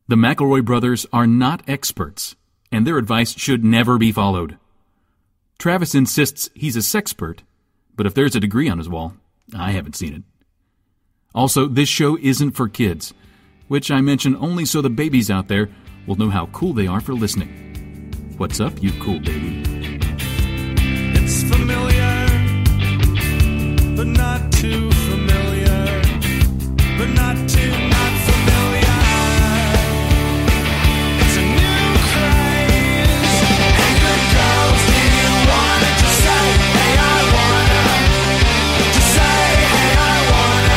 The McElroy brothers are not experts, and their advice should never be followed. Travis insists he's a sexpert, but if there's a degree on his wall, I haven't seen it. Also, this show isn't for kids, which I mention only so the babies out there will know how cool they are for listening. What's up, you cool baby? It's familiar, but not too familiar, but not too not familiar. It's a new craze. Hey, good girls, do you wanna just say, hey, I wanna? Just say, hey, I wanna.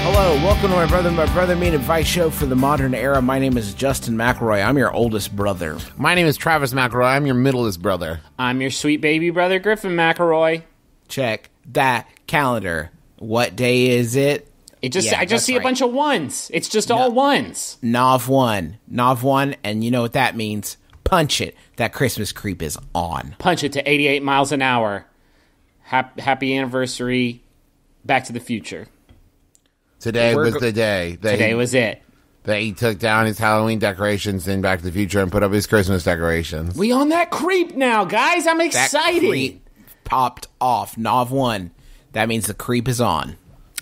Hello, welcome to my brother me advice show for the modern era. My name is Justin McElroy. I'm your oldest brother. My name is Travis McElroy. I'm your middleest brother. I'm your sweet baby brother, Griffin McElroy. Check that calendar. What day is it? I just see right. a bunch of ones. It's just all ones. Nov 1, and you know what that means. Punch it. That Christmas creep is on. Punch it to 88 miles an hour. Happy anniversary, Back to the Future. Today was the day. Today was it. That he took down his Halloween decorations in Back to the Future and put up his Christmas decorations. We on that creep now, guys. I'm excited. That creep popped off. Nov 1. That means the creep is on.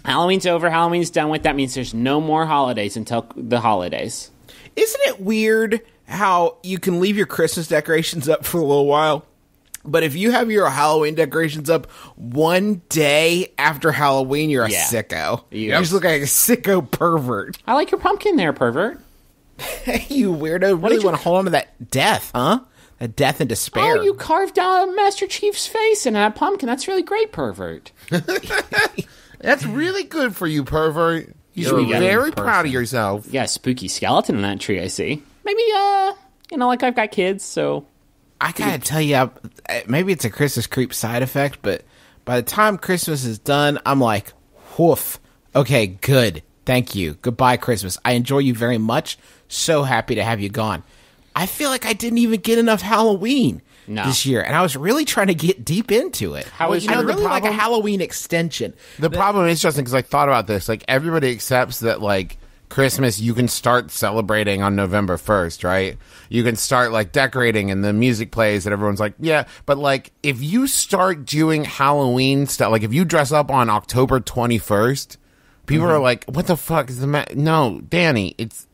Halloween's over. Halloween's done with. That means there's no more holidays until the holidays. Isn't it weird how you can leave your Christmas decorations up for a little while, but if you have your Halloween decorations up one day after Halloween, you're a sicko. You just look like a sicko pervert. I like your pumpkin there, pervert. You weirdo. Really want to hold on to that death, huh? That death and despair. Oh, you carved out Master Chief's face in that pumpkin. That's really great, pervert. That's really good for you, pervert. You should be very proud of yourself. Yeah, spooky skeleton in that tree, I see. Maybe, like I've got kids, so... I gotta tell you, maybe it's a Christmas creep side effect, but by the time Christmas is done, I'm like, woof. Okay, good. Thank you. Goodbye, Christmas. I enjoy you very much. So happy to have you gone. I feel like I didn't even get enough Halloween this year, and I was really trying to get deep into it. I really like a Halloween extension. The problem is, Justin, because I thought about this, like, everybody accepts that, like, Christmas, you can start celebrating on November 1st, right? You can start, like, decorating and the music plays and everyone's like, yeah. But, like, if you start doing Halloween stuff, like, if you dress up on October 21st, people are like, what the fuck is the No, Danny, it's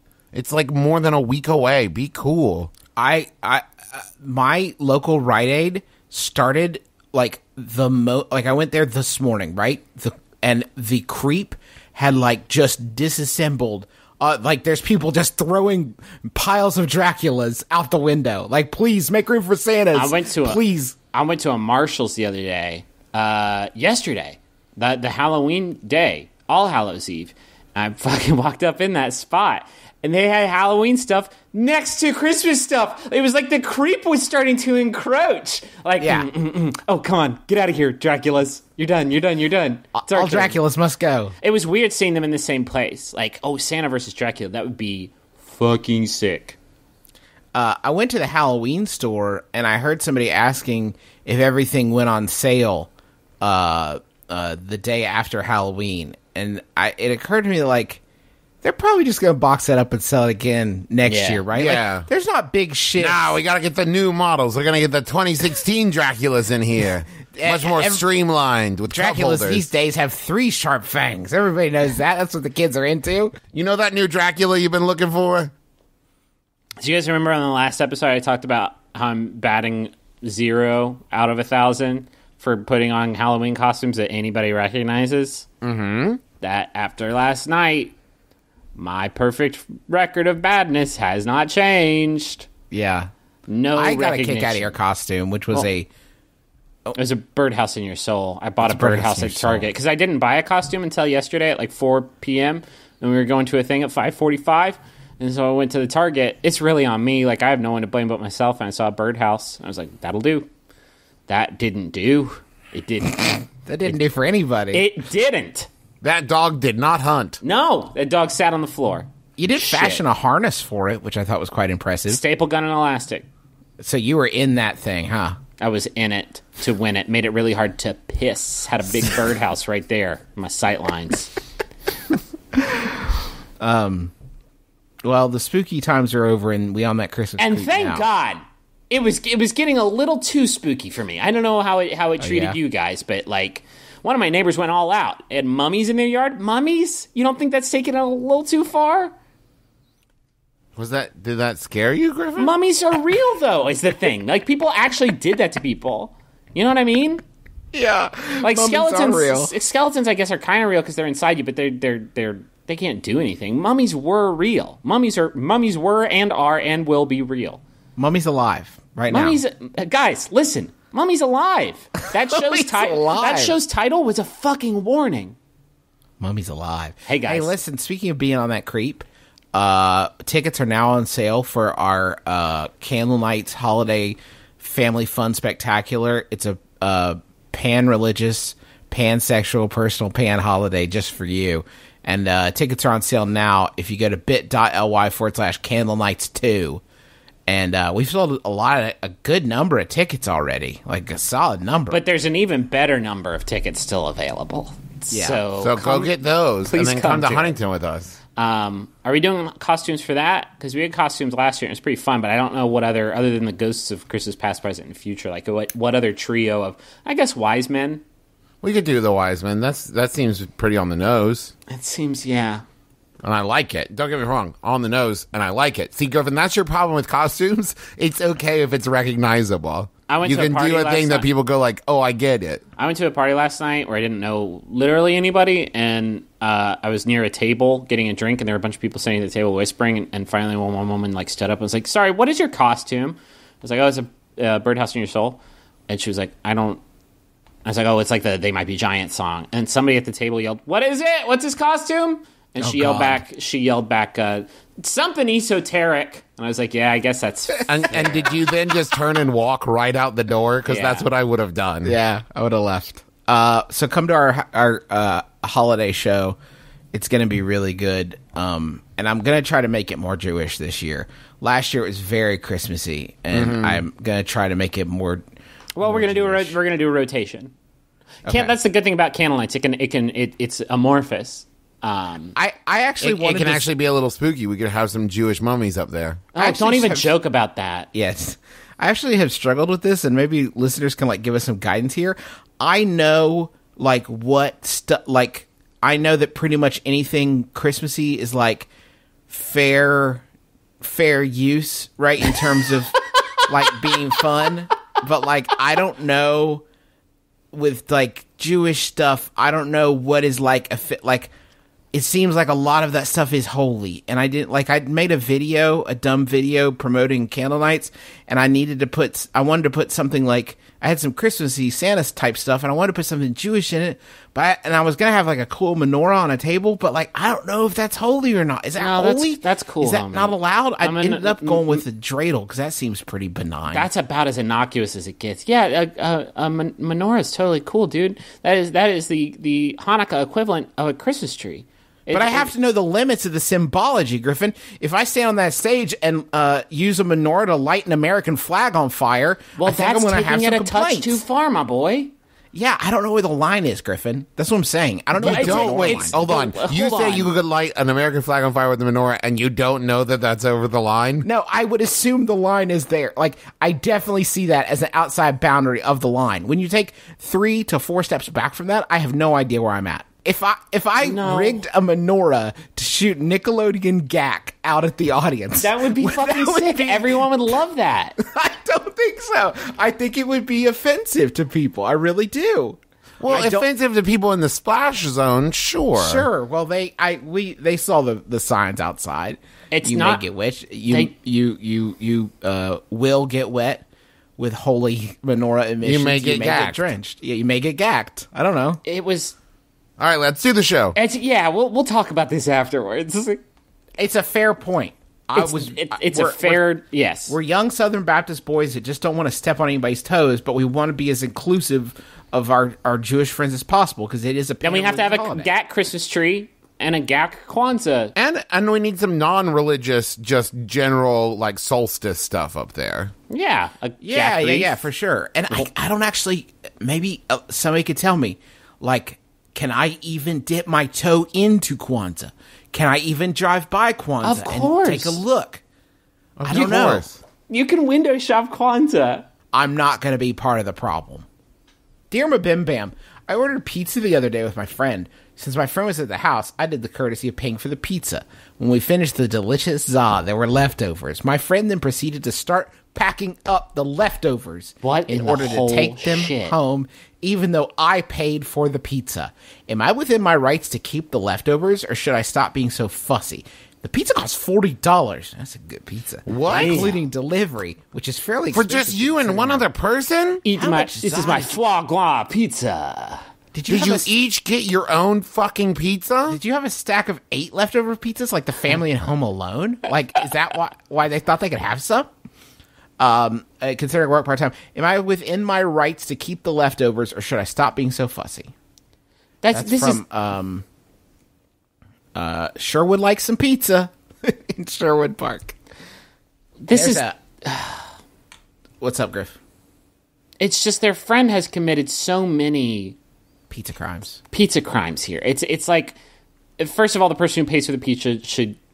like more than a week away. Be cool. My local Rite Aid started, like, I went there this morning, right? And the creep had, like, just disassembled. Like, there's people just throwing piles of Draculas out the window. Like, please, make room for Santas. I went to a Marshall's the other day, yesterday, the Halloween day, All Hallows Eve. I fucking walked up in that spot, and they had Halloween stuff next to Christmas stuff. It was like the creep was starting to encroach. Like, oh, come on, get out of here, Draculas. You're done. All Draculas must go. It was weird seeing them in the same place. Like, oh, Santa versus Dracula, that would be fucking sick. I went to the Halloween store, and I heard somebody asking if everything went on sale the day after Halloween. And it occurred to me, like, they're probably just going to box that up and sell it again next year, right? Yeah. Like, there's not big shit. No, we got to get the new models. We're going to get the 2016 Draculas in here. Much more streamlined with Draculas these days have 3 sharp fangs. Everybody knows that. That's what the kids are into. You know that new Dracula you've been looking for? Do you guys remember on the last episode I talked about how I'm batting 0 out of 1,000 for putting on Halloween costumes that anybody recognizes? Mm-hmm. That after last night, my perfect record of badness has not changed. Yeah. No I got a recognition. kick out of your costume, which was It was a birdhouse in your soul. I bought a birdhouse at Target because I didn't buy a costume until yesterday at like 4 p.m. and we were going to a thing at 5:45. And so I went to the Target. It's really on me. Like, I have no one to blame but myself. And I saw a birdhouse. I was like, that'll do. That didn't do. It didn't. That didn't do for anybody. It didn't. That dog did not hunt. No, that dog sat on the floor. You did fashion a harness for it, which I thought was quite impressive. Staple gun and elastic. So you were in that thing, huh? I was in it to win it. Made it really hard to piss. Had a big birdhouse right there. My sight lines. Well, the spooky times are over, and we on that Christmas. And creep thank now. God, it was getting a little too spooky for me. I don't know how it treated yeah? you guys, but like one of my neighbors went all out. They had mummies in their yard. Mummies? You don't think that's taken it a little too far? Did that scare you, Griffin? Mummies are real, though. Is the thing. Like people actually did that to people. You know what I mean? Yeah, Like mummies skeletons. are real. Skeletons, I guess, are kind of real because they're inside you, but they can't do anything. Mummies were real. Mummies were and are and will be real. Mummy's alive right Mummy's now. guys, listen. Mummy's alive. That Mummy's alive. That show's title was a fucking warning. Mummy's alive. Hey, guys. Hey, listen. Speaking of being on that creep, tickets are now on sale for our Candle Nights Holiday Family Fun Spectacular. It's a pan-religious, pansexual, personal pan holiday just for you. And tickets are on sale now if you go to bit.ly/Candle Nights 2. And we've sold a good number of tickets already, like a solid number. But there's an even better number of tickets still available. Yeah. So Go get those, please and then come come to to it. Huntington with us. Are we doing costumes for that? Because we had costumes last year and it was pretty fun, but I don't know what other than the ghosts of Christmas past, present, and future. Like what other trio of, I guess, wise men? We could do the wise men. That seems pretty on the nose, It seems, yeah. and I like it. Don't get me wrong, on the nose, and I like it. See, Griffin, that's your problem with costumes. It's okay if it's recognizable. I went you to a can party do a last thing that night. people go like, "Oh, I get it." I went to a party last night where I didn't know literally anybody, and I was near a table getting a drink, and there were a bunch of people sitting at the table whispering, and finally one woman like stood up and was like, "Sorry, what is your costume?" I was like, "Oh, it's a birdhouse in your soul," and she was like, "I don't." I was like, "Oh, it's like the They Might Be Giant song," and somebody at the table yelled, "What is it? What's his costume?" And she yelled back, something esoteric. And I was like, yeah, I guess that's... And did you then just turn and walk right out the door? Because Yeah. that's what I would have done. Yeah, I would have left. So come to our holiday show. It's going to be really good. And I'm going to try to make it more Jewish this year. Last year it was very Christmassy, and I'm going to try to make it more. Well, we're gonna do a rotation. That's the good thing about candlelights. It's amorphous. I actually It wanted can to actually be a little spooky. We could have some Jewish mummies up there. Don't even joke about that. Yes. I actually have struggled with this, and maybe listeners can give us some guidance here. I know I know that pretty much anything Christmassy is fair use, right? In terms of being fun. But I don't know with Jewish stuff. I don't know what is it seems like a lot of that stuff is holy, and I didn't I made a dumb video promoting candle nights, and I wanted to put something I had some Christmassy Santa type stuff, and I wanted to put something Jewish in it, and I was gonna have a cool menorah on a table, but I don't know if that's holy or not. Is that holy? That's cool. Is that homie. not allowed? I mean, ended up going with the dreidel because that seems pretty benign. That's about as innocuous as it gets. Yeah, a menorah is totally cool, dude. That is the Hanukkah equivalent of a Christmas tree. But I have to know the limits of the symbology, Griffin. If I stand on that stage and use a menorah to light an American flag on fire, Well, I think I'm that's going to have taking some it a touch complaints. too far, my boy. Yeah, I don't know where the line is, Griffin. That's what I'm saying. I don't know. But where the it's- line Wait, is. hold on. Hold You say on. you could light an American flag on fire with the menorah, and you don't know that that's over the line? No, I would assume the line is there. I definitely see that as an outside boundary of the line. When you take 3 to 4 steps back from that, I have no idea where I'm at. If I No. rigged a menorah to shoot Nickelodeon Gak out at the audience, That would be fucking sick. Everyone would love that. I don't think so. I think it would be offensive to people. I really do. Well, I don't- offensive to people in the splash zone, sure. Sure. Well, they saw the signs outside. It's you not- may get wet. You will get wet with holy menorah emissions. You may get gacked. drenched. Yeah, you may get gacked. I don't know. It was. All right, let's do the show. We'll talk about this afterwards. It's a fair point. It's a fair yes. We're young Southern Baptist boys that just don't want to step on anybody's toes, but we want to be as inclusive of our Jewish friends as possible because it is a. Then we have to have a holiday. GAC Christmas tree and a GAC Kwanzaa. And we need some non-religious, just general, solstice stuff up there. Yeah, Yeah, for sure. And I don't actually. Maybe somebody could tell me, can I even dip my toe into Kwanzaa? Can I even drive by Kwanzaa Of course. and take a look? I don't know. You can window shop Kwanzaa. I'm not going to be part of the problem. Dear MBMBaM, I ordered pizza the other day with my friend. Since my friend was at the house, I did the courtesy of paying for the pizza. When we finished the delicious za, there were leftovers. My friend then proceeded to start packing up the leftovers What in in the order to whole take them shit? home, even though I paid for the pizza. Am I within my rights to keep the leftovers, or should I stop being so fussy? The pizza costs $40. That's a good pizza. What? Including delivery, which is fairly For expensive just you and one other person? This much is za my did you- foie gras pizza. Did you, Did you have a, each get your own fucking pizza? Did you have a stack of 8 leftover pizzas like the family in Home Alone? Like, is that why they thought they could have some? Considering I work part-time, am I within my rights to keep the leftovers, or should I stop being so fussy? That's from Sherwood likes some pizza in Sherwood Park. This There's What's up, Griff? It's just their friend has committed so many Pizza crimes. pizza crimes here. It's like, first of all, the person who pays for the pizza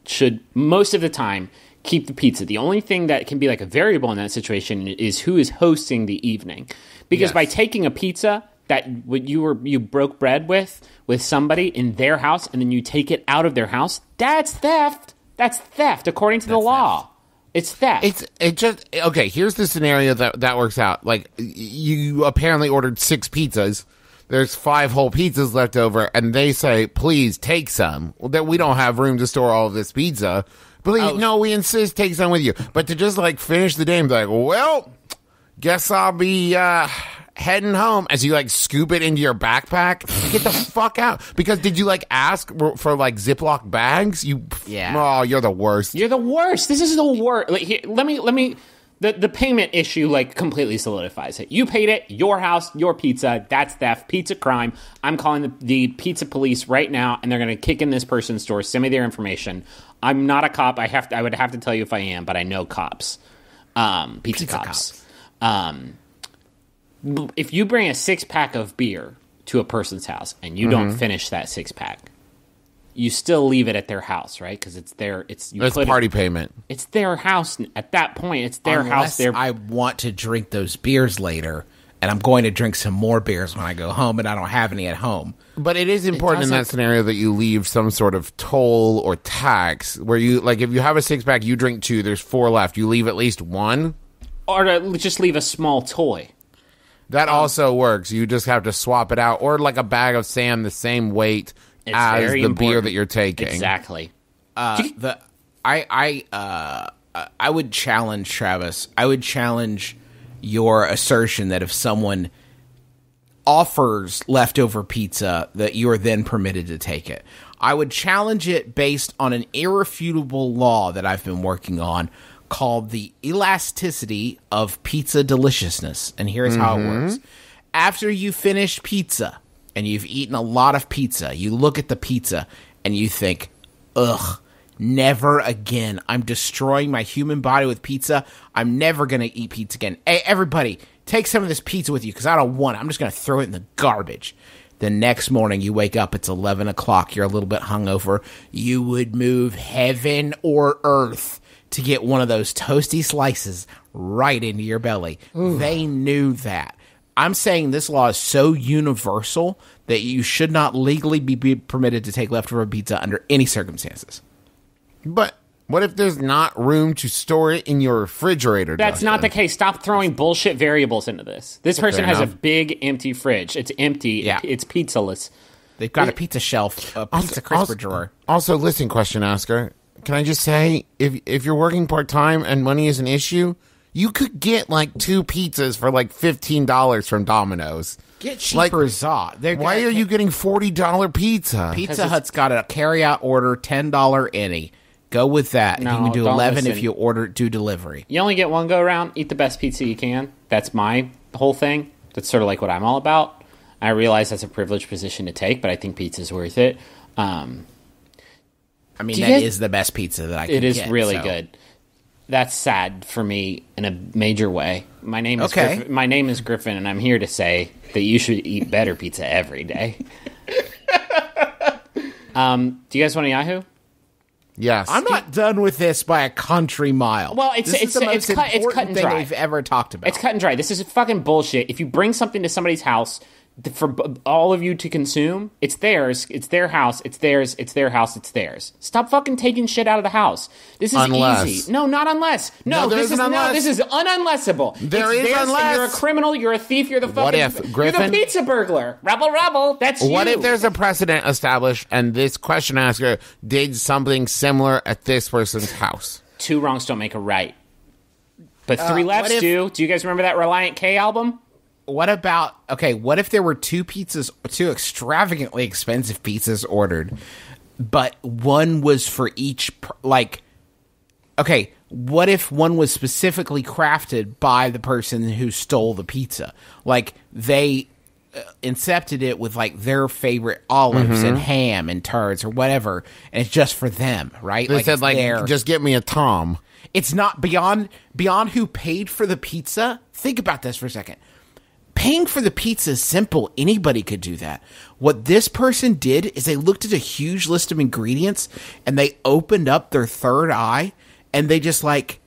should most of the time keep the pizza. The only thing that can be like a variable in that situation is who is hosting the evening, because Yes. by taking a pizza that you broke bread with somebody in their house and then you take it out of their house, that's theft. That's theft according to the law. It's theft. Okay, here's the scenario that works out. Like, you apparently ordered 6 pizzas. There's 5 whole pizzas left over, and they say, please take some. Well, that we don't have room to store all of this pizza. Please, no, we insist, take some with you. But to just, like, finish the day and be like, well, guess I'll be heading home, as you, like, scoop it into your backpack. Get the fuck out. Because did you, like, ask for like, Ziploc bags? Yeah. Oh, you're the worst. You're the worst. This is the worst. Like, here, let me. The payment issue, like, completely solidifies it. You paid it, your house, your pizza, that's theft, pizza crime. I'm calling the pizza police right now, and they're going to kick in this person's door, send me their information. I'm not a cop. I would have to tell you if I am, but I know cops. Pizza cops. If you bring a 6-pack of beer to a person's house, and you don't finish that 6-pack, you still leave it at their house, right? Because it's their, It's party payment. It's their house at that point. It's their house. Unless I want to drink those beers later, and I'm going to drink some more beers when I go home, and I don't have any at home. But it is important in that scenario that you leave some sort of toll or tax where you, like, if you have a 6-pack, you drink 2, there's 4 left, you leave at least 1. Or to just leave a small toy. That also works. You just have to swap it out, or like a bag of sand the same weight as very the beer important. that you're taking. Exactly. I would challenge Travis. I would challenge your assertion that if someone offers leftover pizza, that you are then permitted to take it. I would challenge it based on an irrefutable law that I've been working on called the elasticity of pizza deliciousness. And here's how it works. After you finish pizza and you've eaten a lot of pizza, you look at the pizza and you think, ugh, never again. I'm destroying my human body with pizza. I'm never going to eat pizza again. Hey, everybody, take some of this pizza with you because I don't want it. I'm just going to throw it in the garbage. The next morning you wake up, it's 11 o'clock. You're a little bit hungover. You would move heaven or earth to get one of those toasty slices right into your belly. They knew that. I'm saying this law is so universal that you should not legally be permitted to take leftover pizza under any circumstances. But what if there's not room to store it in your refrigerator? That's not the case. Stop throwing bullshit variables into this. This person has enough. a big empty fridge. It's empty. Yeah. It's pizzaless. They've got a pizza shelf, a pizza crisper drawer. Also, listen, question asker. Can I just say, if you're working part-time and money is an issue, you could get like 2 pizzas for like $15 from Domino's. Get cheaper za. Why are you getting $40 pizza? Pizza Hut's got a carry-out order, $10 any. Go with that. No, you can do don't 11 if listen. you do delivery. You only get one go around. Eat the best pizza you can. That's my whole thing. That's sort of like what I'm all about. I realize that's a privileged position to take, but I think pizza's worth it. I mean, Do you that guys- is the best pizza that I can It is get. really so. good. That's sad for me in a major way. My name is Okay. Griffin, my name is Griffin, and I'm here to say that you should eat better pizza every day. Do you guys want a Yahoo? Yes. I'm not done with this by a country mile. Well, This is the most cut important and thing dry. we've ever talked about. It's cut and dry. This is fucking bullshit. If you bring something to somebody's house for all of you to consume, it's theirs. It's their house. It's theirs. It's their house. It's theirs. Stop fucking taking shit out of the house. This is Unless. easy. No, not unless. No, there this is is an unless. this is ununlessable. There It's is theirs, and unless. You're a criminal. You're a thief. You're the fucking. What if, You're Griffin? the pizza burglar. Rebel, rebel. That's you. What if there's a precedent established and this question asker did something similar at this person's house? Two wrongs don't make a right? But three what lefts if- do. Do you guys remember that Reliant K album? What about, what if there were two extravagantly expensive pizzas ordered, but one was for each, what if one was specifically crafted by the person who stole the pizza? Like, they incepted it with, like, their favorite olives and ham and turds or whatever, and it's just for them, right? They said, it's like, their- just get me a Tom. It's not beyond who paid for the pizza. Think about this for a second. Paying for the pizza is simple. Anybody could do that. What this person did is they looked at a huge list of ingredients and they opened up their third eye and they just like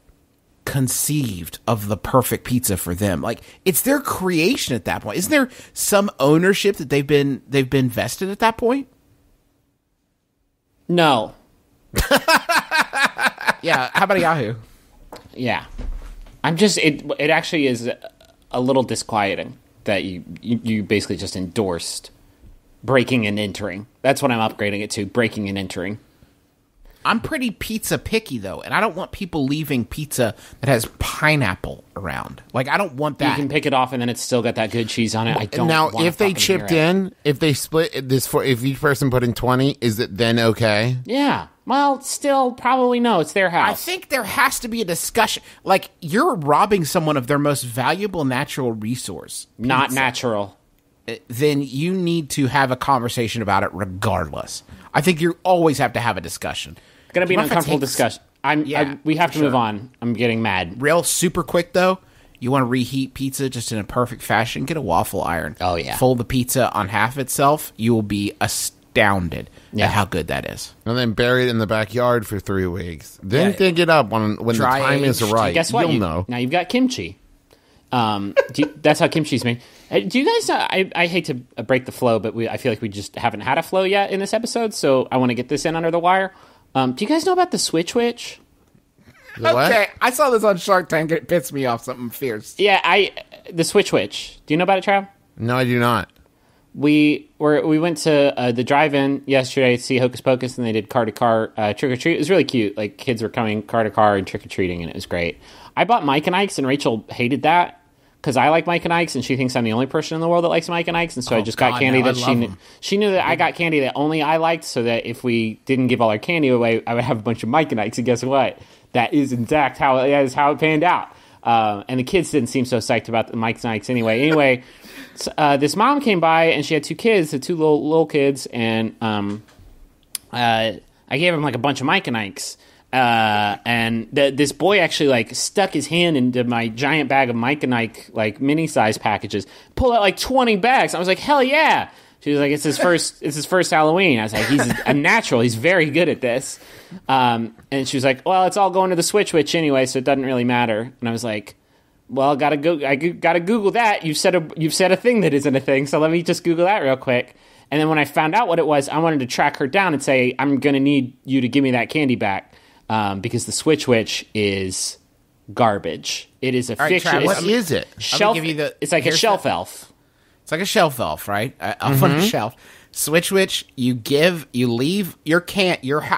conceived of the perfect pizza for them. Like, it's their creation at that point. Isn't there some ownership that they've been vested at that point? No. Yeah. How about Yahoo? Yeah. I'm just it actually is a little disquieting that you basically just endorsed breaking and entering. That's what I'm upgrading it to, breaking and entering. I'm pretty pizza picky though, and I don't want people leaving pizza that has pineapple around. Like, I don't want that. You can pick it off and then it's still got that good cheese on it. I don't Now, wanna if they fucking chipped hear it. in, if they split this for, if each person put in 20, is it then okay? Yeah. Well, still probably no, it's their house. I think there has to be a discussion. Like, you're robbing someone of their most valuable natural resource. not pizza. natural. Then you need to have a conversation about it regardless. I think you always have to have a discussion. It's going to be an What if it uncomfortable takes- discussion. Yeah, we have for to sure. move on. I'm getting mad. Real super quick though, you want to reheat pizza just in a perfect fashion, get a waffle iron. Oh, yeah. Fold the pizza on half itself, you will be astounded Yeah. at how good that is. And then bury it in the backyard for 3 weeks. Then Yeah. dig it up when the Dry time is aged. right. Guess what? You'll know. Now you've got kimchi. That's how kimchi's made. Do you guys know, I hate to break the flow, but I feel like we just haven't had a flow yet in this episode, so I want to get this in under the wire. Do you guys know about the Switch Witch? The what? Okay, I saw this on Shark Tank and it pissed me off something fierce. Yeah, the Switch Witch. Do you know about it, Trav? No, I do not. We went to the drive-in yesterday to see Hocus Pocus, and they did car-to-car trick-or-treat. It was really cute. Like, kids were coming car-to-car and trick-or-treating, and it was great. I bought Mike and Ike's, and Rachel hated that because I like Mike and Ike's, and she thinks I'm the only person in the world that likes Mike and Ike's, and so I just got God, candy no, I that love them. she knew that I got candy that only I liked, so that if we didn't give all our candy away, I would have a bunch of Mike and Ike's, and guess what? That is exact how it panned out. And the kids didn't seem so psyched about the Mike and Ike's anyway. Anyway, this mom came by, and she had two kids, the two little kids, and I gave them like a bunch of Mike and Ike's. And this boy actually like stuck his hand into my giant bag of Mike and Ike like mini size packages, pulled out like 20 bags. I was like, hell yeah! She was like, it's his first Halloween. I was like, he's a natural. He's very good at this. And she was like, well, it's all going to the Switch Witch anyway, so it doesn't really matter. And I was like, well, I gotta Google that. You've said a thing that isn't a thing, so let me just Google that real quick. And then when I found out what it was, I wanted to track her down and say, I'm gonna need you to give me that candy back. Because the Switch Witch is garbage. It is a right, fiction. Travis, What is it? Shelf, give you the- it's like a here's shelf the- elf. It's like a shelf elf, right? Elf on a shelf. Switch Witch, you leave your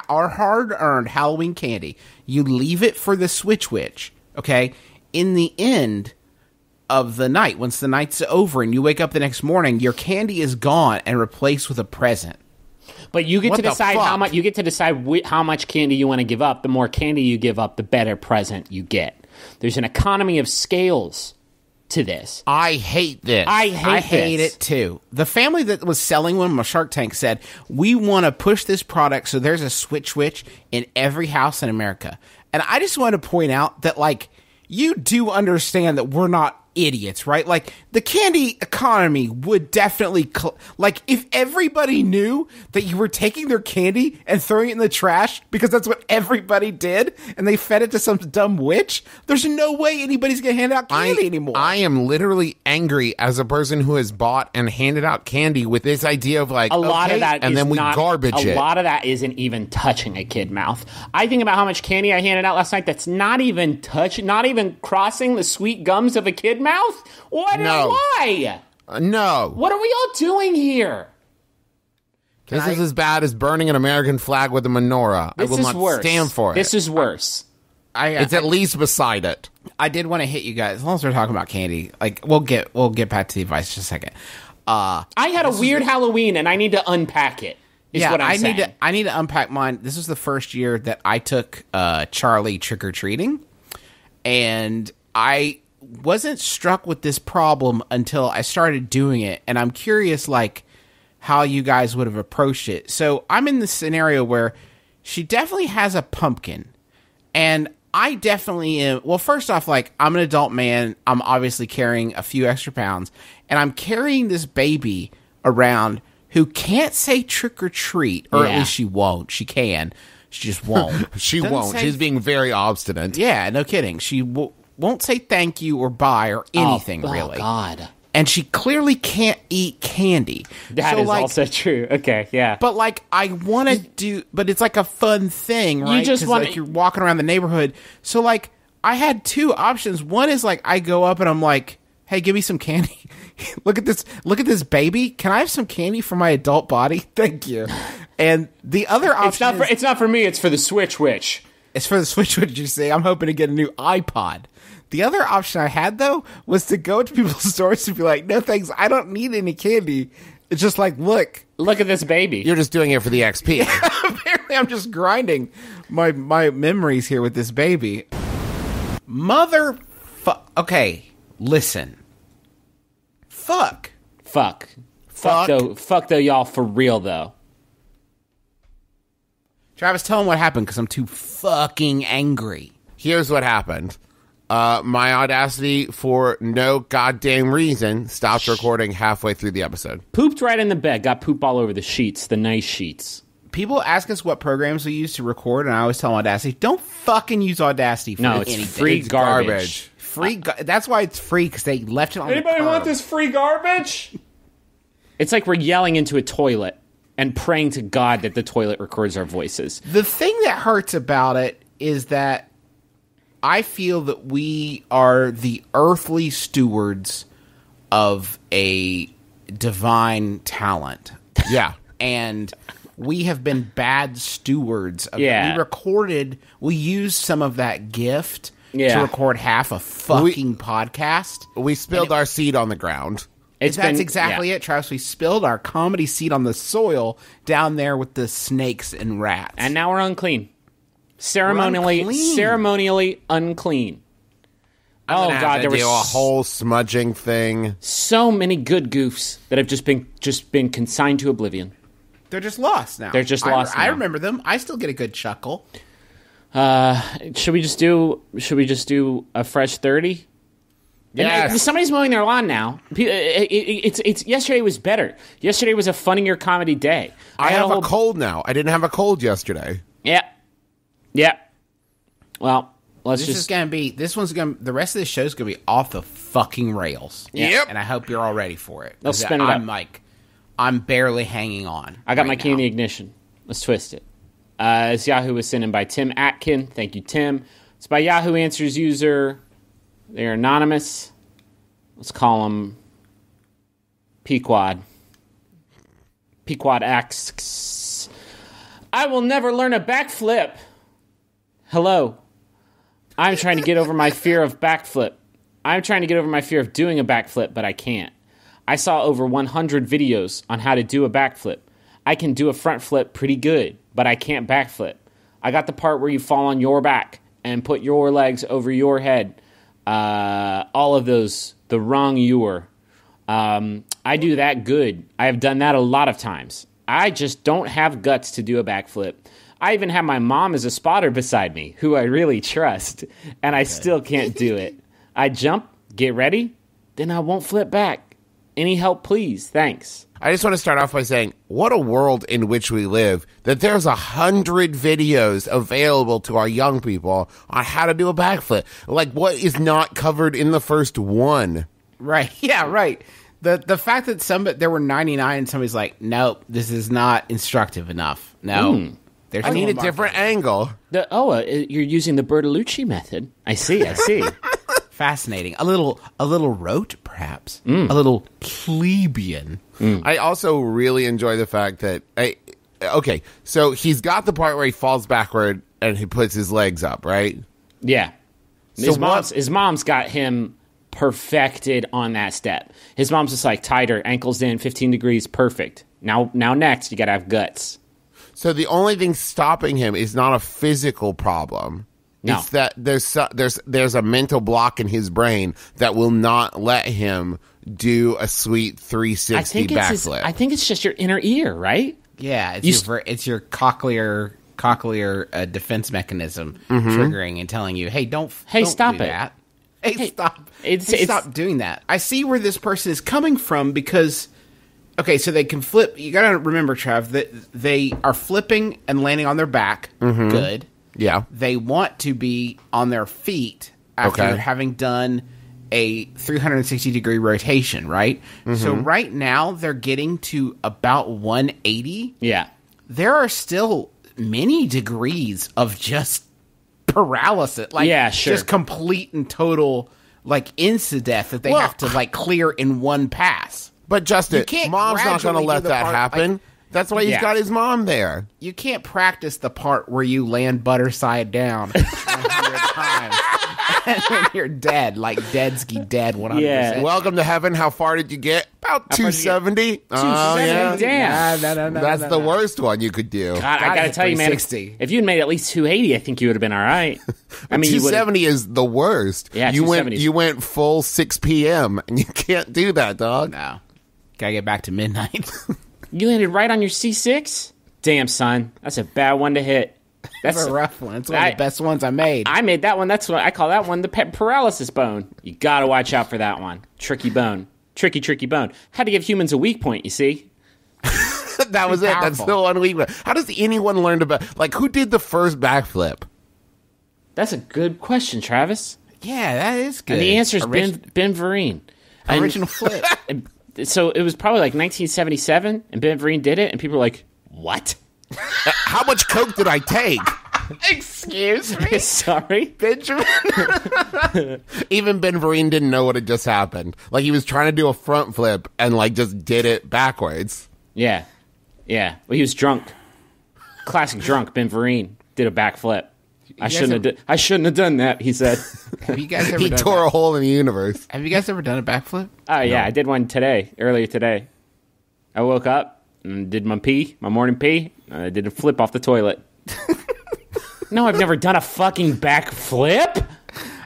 our hard-earned Halloween candy. You leave it for the Switch Witch, okay? In the end of the night, once the night's over and you wake up the next morning, your candy is gone and replaced with a present. But you get What to the decide how fuck? much. You get to decide how much candy you want to give up. The more candy you give up, the better present you get. There's an economy of scales to this. I hate this. I I hate this. it too. The family that was selling one on Shark Tank said, we want to push this product so there's a Switch Witch in every house in America. And I just want to point out that, like, you do understand that we're not idiots, right? Like, the candy economy would definitely, like, if everybody knew that you were taking their candy and throwing it in the trash because that's what everybody did, and they fed it to some dumb witch, there's no way anybody's gonna hand out candy anymore. I am literally angry as a person who has bought and handed out candy with this idea of like, a lot okay, of that and is then we not, garbage it. A lot of that isn't even touching a kid mouth. I think about how much candy I handed out last night that's not even not even crossing the sweet gums of a kid mouth. What? No. Why? No. What are we all doing here? This is as bad as burning an American flag with a menorah. I will not stand for it. This is worse. It's at least beside it. I did want to hit you guys, as long as we're talking about candy. Like, we'll get back to the advice in just a second. I had a weird Halloween, and I need to unpack it. What I'm saying. I need to unpack mine. This was the first year that I took Charlie trick-or-treating, and I wasn't struck with this problem until I started doing it, and I'm curious, like, how you guys would have approached it. So I'm in this scenario where she definitely has a pumpkin, and I definitely am. Well, first off, like, I'm an adult man. I'm obviously carrying a few extra pounds, and I'm carrying this baby around who can't say trick or treat, or at least she won't. She can. She just won't. She won't. She's being very obstinate. Yeah, no kidding. She won't say thank you or bye or anything, really. Oh, God. And she clearly can't eat candy. That is also true. Okay, yeah. But, like, I want to do... But it's, like, a fun thing, right? You just want like, you're walking around the neighborhood. So, like, I had two options. One is, like, I go up and I'm like, hey, give me some candy. Look at this baby. Can I have some candy for my adult body? Thank you. And the other option it's not for me, it's for the Switch Witch. It's for the Switch Witch, you see. I'm hoping to get a new iPod. The other option I had, though, was to go to people's stores and be like, no thanks, I don't need any candy. It's just like, look at this baby. You're just doing it for the XP. Apparently I'm just grinding my memories here with this baby. Okay, listen. Fuck though, y'all, for real, though. Travis, tell him what happened, because I'm too fucking angry. Here's what happened. My Audacity, for no goddamn reason, stopped recording halfway through the episode. Pooped right in the bed. Got poop all over the sheets, the nice sheets. People ask us what programs we use to record, and I always tell them Audacity. Don't fucking use Audacity for anything. It's free garbage. That's why it's free, because they left it on Anybody the curb. want this free garbage? It's like we're yelling into a toilet and praying to God that the toilet records our voices. The thing that hurts about it is that I feel that we are the earthly stewards of a divine talent. Yeah. And we have been bad stewards of Yeah. it. We used some of that gift Yeah. to record half a fucking podcast. We spilled our seed on the ground. That's exactly it, Travis. We spilled our comedy seed on the soil down there with the snakes and rats. And now we're unclean. Ceremonially unclean. Oh God, there was a whole smudging thing. So many good goofs that have just been consigned to oblivion. They're just lost now. I remember them. I still get a good chuckle. Should we just do a fresh 30? Yes. Somebody's mowing their lawn now. It's yesterday was better. Yesterday was a funnier comedy day. I have a cold now. I didn't have a cold yesterday. Yeah. Well, the rest of the show's gonna be off the fucking rails. Yep. And I hope you're all ready for it. Let's spin it up. I'm barely hanging on. I got my key in the now. ignition. Let's twist it. This Yahoo was sent in by Tim Atkin. Thank you, Tim. It's by Yahoo Answers user. They're anonymous. Let's call them Pequod. Pequod asks, I will never learn a backflip. Hello. I'm trying to get over my fear of backflip. I'm trying to get over my fear of doing a backflip, but I can't. I saw over 100 videos on how to do a backflip. I can do a front flip pretty good, but I can't backflip. I got the part where you fall on your back and put your legs over your head. All of those, the wrong you're. I do that good. I have done that a lot of times. I just don't have guts to do a backflip. I even have my mom as a spotter beside me, who I really trust, and I still can't do it. I jump, get ready, then I won't flip back. Any help, please? Thanks. I just want to start off by saying, what a world in which we live, that there's 100 videos available to our young people on how to do a backflip. Like, what is not covered in the first one? Right. Yeah, right. The fact that there were 99 and somebody's like, nope, this is not instructive enough. No. There's I need a more different angle. You're using the Bertolucci method. I see. fascinating. A little rote, perhaps. A little plebeian. I also really enjoy the fact that okay, so he's got the part where he falls backward and he puts his legs up, right? Yeah. So His mom's got him perfected on that step. His mom's just like tighter, ankles in, 15 degrees, perfect. Now next, you got to have guts. So the only thing stopping him is not a physical problem. No. It's that there's a mental block in his brain that will not let him do a sweet 360 backflip. I think it's just your inner ear, right? Yeah, it's your cochlear defense mechanism triggering and telling you, "Hey, don't stop do it. that. Hey, stop! It's Stop doing that." I see where this person is coming from because, okay, so they can flip. You got to remember, Trav, that they are flipping and landing on their back. Good. Yeah. They want to be on their feet after having done a 360-degree rotation, right? So right now they're getting to about 180. Yeah. There are still many degrees of just paralysis. Like, yeah, sure. Just complete and total, like, insta-death that they have to, like, clear in one pass. But Justin, You can't mom's not going to gradually let do the that part, happen. like- That's why he's got his mom there. You can't practice the part where you land butter side down 100 times. And then you're dead, like Deadski dead 100%. Yeah. Welcome to heaven. How far did you get? About 270. Oh, yeah. Damn. No, That's the worst one you could do. God, I gotta tell you, man, 360. if you'd made at least 280, I think you would have been all right. I mean, 270 is the worst. Yeah, you 270 you went full 6 p.m. and you can't do that, dog. No. Gotta get back to midnight. you landed right on your C6? Damn, son. That's a bad one to hit. That's a rough one. It's one of the best ones I made. I made that one. That's what I call that one the paralysis bone. You gotta watch out for that one. Tricky bone. Tricky bone. Had to give humans a weak point, you see? That was it. That's Powerful. still unbelievable. How does anyone learn about, like, who did the first backflip? That's a good question, Travis. Yeah, that is good. And the answer is Ben Vereen. Original flip. So it was probably like 1977, and Ben Vereen did it, and people were like, what? How much coke did I take? Excuse me? Sorry? Benjamin? Even Ben Vereen didn't know what had just happened. Like, he was trying to do a front flip and, like, just did it backwards. Yeah. Well, he was drunk. Classic drunk Ben Vereen did a backflip. I shouldn't have done that, he said. Have you guys ever He done tore a hole in the universe. Have you guys ever done a backflip? Oh, yeah, I did one earlier today. I woke up and did my morning pee. I did a flip off the toilet. No, I've never done a fucking backflip.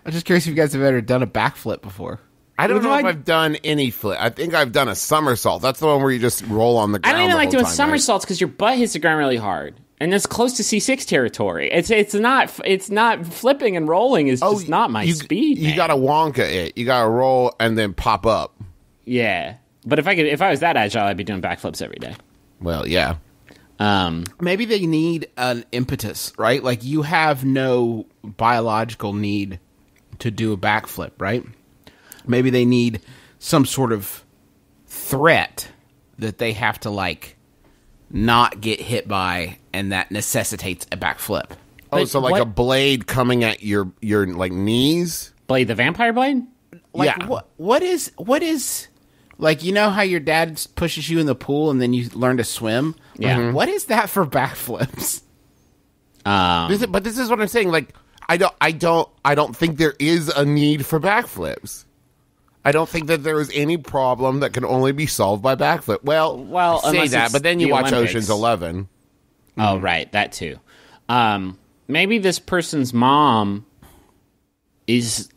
I'm just curious if you guys have ever done a backflip before. I don't know Well, if I've done any flip. I think I've done a somersault. That's the one where you just roll on the I ground. don't even the like whole doing time, somersaults because your butt hits the ground really hard. And that's close to C6 territory. It's not flipping and rolling is just not my speed. You man. gotta wonka it. You gotta roll and then pop up. Yeah. But if I was that agile, I'd be doing backflips every day. Well, yeah. Maybe they need an impetus, right? Like, you have no biological need to do a backflip, right? Maybe they need some sort of threat that they have to, like, not get hit by, and that necessitates a backflip. Oh, But so like what- a blade coming at your like knees? Blade the Vampire Blade? Like, Yeah. what is like, you know how your dad pushes you in the pool and then you learn to swim? Yeah. Like, what is that for backflips? But this is what I'm saying. Like, I don't think there is a need for backflips. I don't think that there is any problem that can only be solved by backflip. Well, I say unless that, it's but then you the watch Olympics. Ocean's 11. Oh, right, that too. Maybe this person's mom is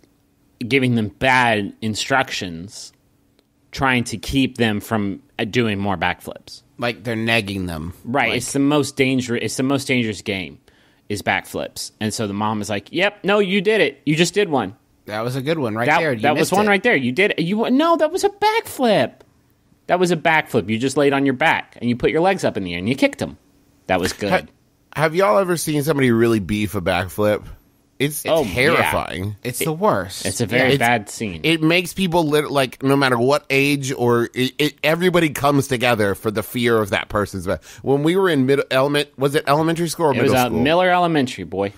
giving them bad instructions, trying to keep them from doing more backflips. Like, they're negging them. Right, Like, it's the most dangerous game is backflips. And so the mom is like, "Yep, no, you did it. You just did one." That was a good one right That, there. You that was missed one it. right there. You did. No, that was a backflip. That was a backflip. You just laid on your back and you put your legs up in the air and you kicked them. That was good. Have y'all ever seen somebody really beef a backflip? It's Oh, terrifying. yeah. It's the worst. It's a very It's- bad scene. It makes people like no matter what age or everybody comes together for the fear of that person's back. When we were in was it elementary school or It was middle school? Miller Elementary, boy.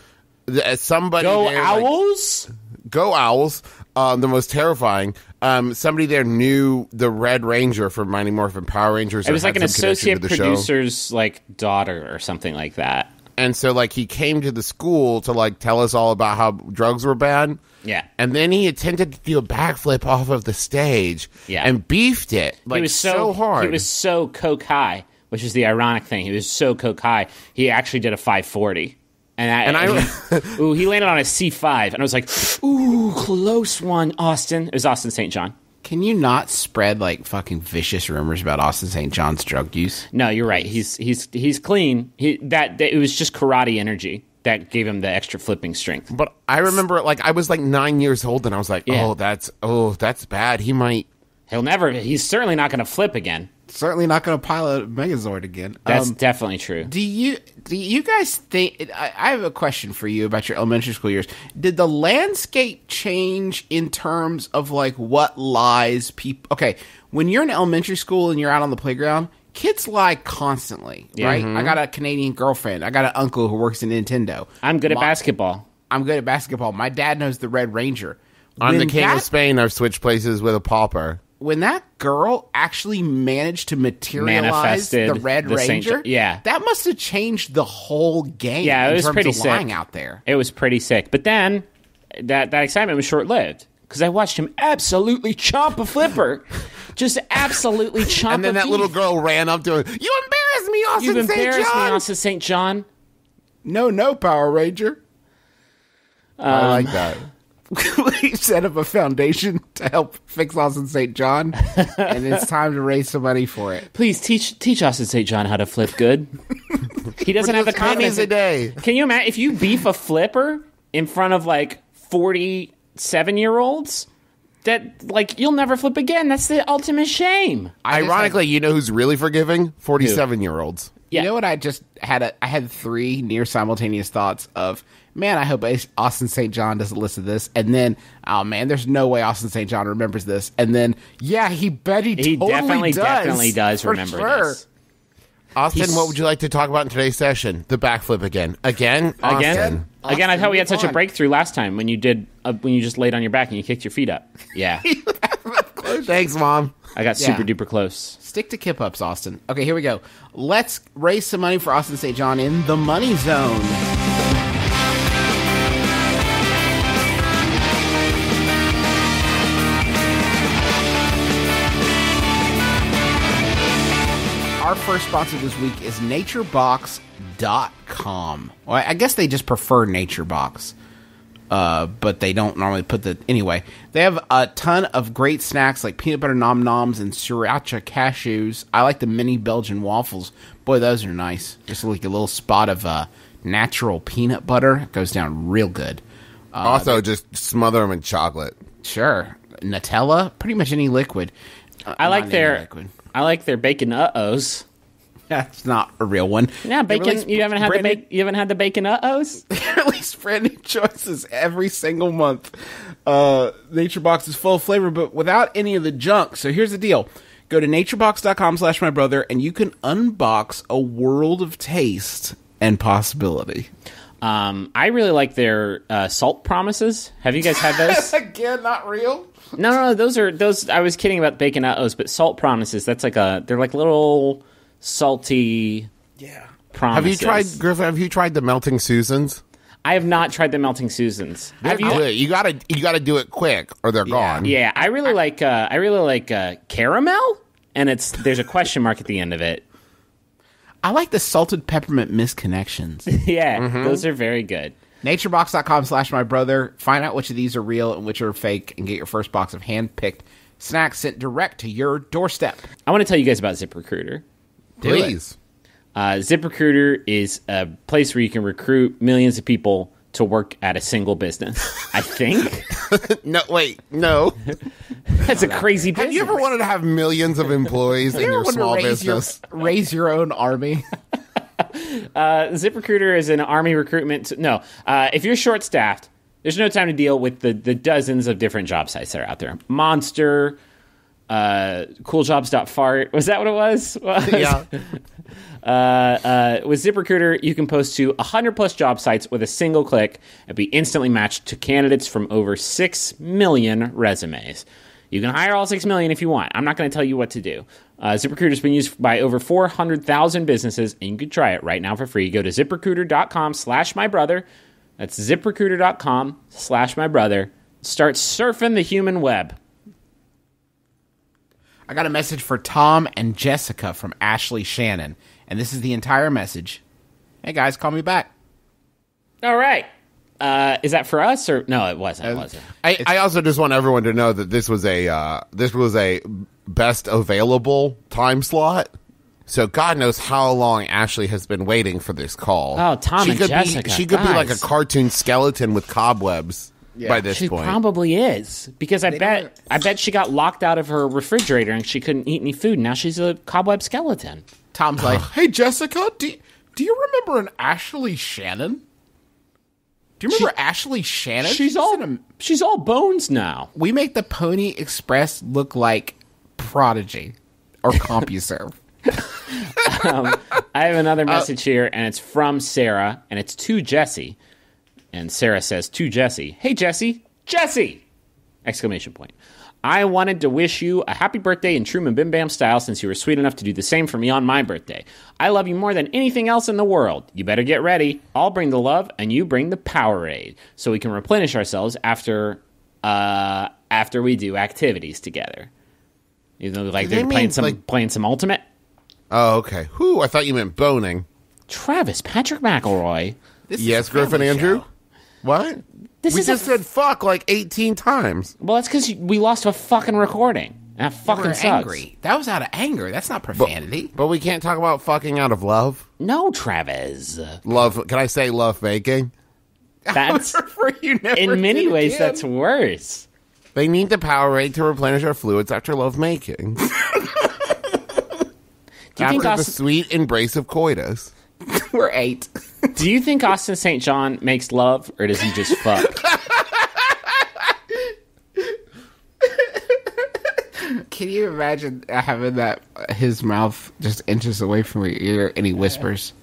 Somebody Go there, like, Owls! Go Owls! The most terrifying. Somebody there knew the Red Ranger from Mighty Morphin Power Rangers. It was like an associate to the show. producer's like daughter or something like that. And so, like, he came to the school to, like, tell us all about how drugs were bad. Yeah. And then he attempted to do a backflip off of the stage. Yeah. And beefed it, like, He was so hard. He was so coke high, which is the ironic thing. He was so coke high, he actually did a 540. Ooh, he landed on a C5, and I was like, ooh, close one, Austin. It was Austin St. John. Can you not spread like fucking vicious rumors about Austin St. John's drug use? No, you're right. He's clean. That it was just karate energy that gave him the extra flipping strength. But I remember, like, I was, like, 9 years old, and I was like, Yeah. that's bad. He might... He's certainly not going to flip again. Certainly not going to pilot Megazord again. That's definitely true. Do you guys think? I have a question for you about your elementary school years. Did the landscape change in terms of like what lies people? Okay, when you're in elementary school and you're out on the playground, kids lie constantly, right? I got a Canadian girlfriend. I got an uncle who works in Nintendo. I'm good at basketball. I'm good at basketball. My dad knows the Red Ranger. I'm the When king that- of Spain. I've switched places with a pauper. When that girl actually managed to materialize Manifested the Red the Saint Ranger, yeah. that must have changed the whole game. Yeah, it in was terms pretty of sick. lying out there. It was pretty sick. But then that excitement was short lived because I watched him absolutely chomp a flipper, just absolutely chomp. And then a that little beef. girl ran up to him. You embarrassed me, Austin You've St. embarrassed me, John. Austin St. John. No, Power Ranger. I like that. We set up a foundation to help fix Austin St. John, and it's time to raise some money for it. Please teach Austin St. John how to flip good. He doesn't have the confidence. pennies a day. Can you imagine if you beef a flipper in front of like 47-year-olds? That like you'll never flip again. That's the ultimate shame. Ironically, you know who's really forgiving? 47-year-olds. Yeah. You know what? I just had I had three near simultaneous thoughts of, man, I hope Austin St. John doesn't listen to this. And then, oh man, there's no way Austin St. John remembers this. And then, yeah, he He totally definitely does for remember sure. this. Austin, what would you like to talk about in today's session? The backflip again. Again? Austin. Again, I thought we had move such a on. breakthrough last time when you did when you just laid on your back and you kicked your feet up. Yeah, Thanks, Mom. I got Yeah. super duper close. Stick to kip ups, Austin. Okay, here we go. Let's raise some money for Austin St. John in the Money Zone. Our first sponsor this week is naturebox.com. Well, I guess they just prefer NatureBox. But they don't normally put the... Anyway, they have a ton of great snacks like peanut butter nom noms and sriracha cashews. I like the mini Belgian waffles. Boy, those are nice. Just like a little spot of natural peanut butter. It goes down real good. Also, just smother them in chocolate. Sure. Nutella, pretty much any liquid. I like Not any their liquid. bacon uh-ohs. That's not a real one. Yeah, They bacon. release You haven't had you haven't had the bacon uh-ohs? release brand new choices every single month. NatureBox is full of flavor, but without any of the junk. So here's the deal. Go to naturebox.com/mybrother and you can unbox a world of taste and possibility. I really like their salt promises. Have you guys had those? Again, not real. No, those are those. I was kidding about bacon uh-ohs, but salt promises. That's like they're like little salty. Yeah. Promises. Griffin? Have you tried the melting Susans? I have not tried the melting Susans. Have you? Good. You gotta do it quick, or they're gone. Yeah, I really like caramel, and there's a question mark at the end of it. I like the salted peppermint misconnections. Yeah, those are very good. naturebox.com/mybrother. Find out which of these are real and which are fake and get your first box of hand-picked snacks sent direct to your doorstep. I want to tell you guys about ZipRecruiter. Please. ZipRecruiter is a place where you can recruit millions of people to work at a single business. I think. No, wait, no. That's a crazy business. Have you ever wanted to have millions of employees in your small business? Raise your own army. ZipRecruiter is an army recruitment. No, if you're short-staffed, there's no time to deal with the dozens of different job sites that are out there. Monster, cooljobs.fart. Was that what it was? Yeah. With ZipRecruiter, you can post to 100-plus job sites with a single click and be instantly matched to candidates from over 6 million resumes. You can hire all 6 million if you want. I'm not going to tell you what to do. ZipRecruiter has been used by over 400,000 businesses, and you can try it right now for free. Go to ZipRecruiter.com/mybrother. That's ZipRecruiter.com/mybrother. Start surfing the human web. I got a message for Tom and Jessica from Ashley Shannon, and this is the entire message. Hey guys, call me back. All right. Is that for us or no? It wasn't. It wasn't. I also just want everyone to know that this was a best available time slot. So God knows how long Ashley has been waiting for this call. Oh, Tom and Jessica. She could be like a cartoon skeleton with cobwebs by this She point. probably is, because I bet she got locked out of her refrigerator and she couldn't eat any food. Now she's a cobweb skeleton. Tom's like, hey Jessica, do you remember an Ashley Shannon? Do you remember Ashley Shannon? She's all bones now. We make the Pony Express look like Prodigy or CompuServe. I have another message here, and it's from Sarah, and it's to Jesse. And Sarah says to Jesse, hey, Jesse! Jesse! Exclamation point. I wanted to wish you a happy birthday in true MBMBaM style since you were sweet enough to do the same for me on my birthday. I love you more than anything else in the world. You better get ready. I'll bring the love, and you bring the Powerade, so we can replenish ourselves after we do activities together. You know, like they're playing some Ultimate. Oh, okay. Whew, I thought you meant boning. Travis, Patrick McElroy. Yes, Griffin Andrew? What? We just said fuck like 18 times. Well, that's because we lost a fucking recording. That fucking We're sucks. angry. That was out of anger. That's not profanity. But we can't talk about fucking out of love. No, Travis. Love. Can I say love making? That's You never in many did ways again. that's worse. They need the Powerade to replenish our fluids after love making. Do you think After the sweet embrace of coitus. We're 8. Do you think Austin St. John makes love, or does he just fuck? Can you imagine having that his mouth just inches away from your ear and he whispers,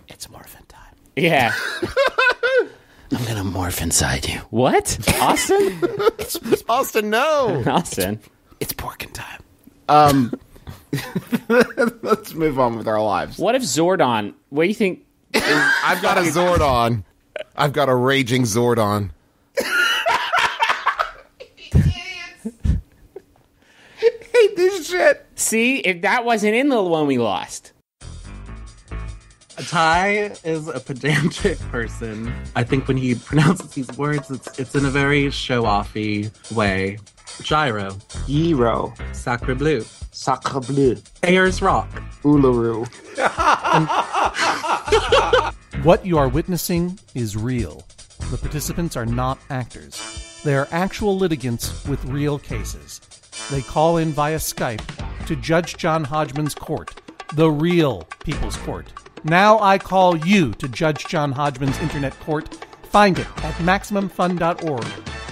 "It's morphin' time." Yeah. I'm gonna morph inside you. What? Austin? Austin, no. Austin. It's porkin' time. Let's move on with our lives. What if Zordon? What do you think? I've got a Zordon. I've got a raging Zordon. Hate this shit. See, if that wasn't in the one we lost. Ty is a pedantic person. I think when he pronounces these words, it's in a very show-offy way. Gyro. Gyro. Sacre bleu. Sacre bleu. Ayers Rock. Uluru. What you are witnessing is real. The participants are not actors. They are actual litigants with real cases. They call in via Skype to Judge John Hodgman's court, the real People's Court. Now I call you to Judge John Hodgman's internet court. Find it at MaximumFun.org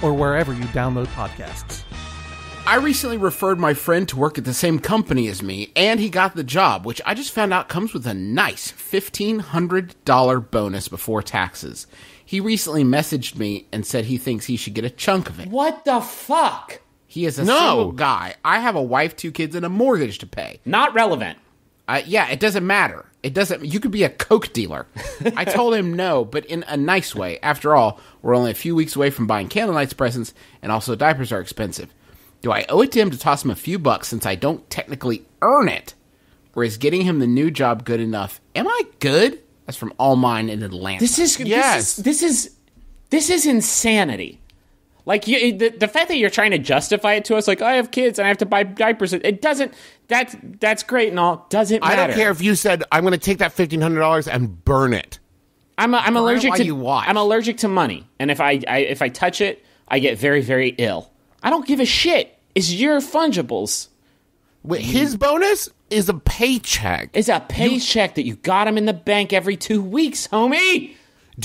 or wherever you download podcasts. I recently referred my friend to work at the same company as me, and he got the job, which I just found out comes with a nice $1,500 bonus before taxes. He recently messaged me and said he thinks he should get a chunk of it. What the fuck? He is a single guy. I have a wife, 2 kids, and a mortgage to pay. Not relevant. Yeah, it doesn't matter. It doesn't. You could be a coke dealer. I told him no, but in a nice way. After all, we're only a few weeks away from buying candlelights presents, and also diapers are expensive. Do I owe it to him to toss him a few bucks since I don't technically earn it? Or is getting him the new job good enough? Am I good? That's from All Mine in Atlanta. This is insanity. Like the fact that you're trying to justify it to us, like I have kids and I have to buy diapers. It doesn't. That's great and all. Doesn't matter. I don't care if you said I'm going to take that $1,500 and burn it. I'm allergic while to you watch. I'm allergic to money, and if I touch it, I get very, very ill. I don't give a shit. It's your fungibles. His bonus is a paycheck. It's a paycheck that you got him in the bank every 2 weeks, homie.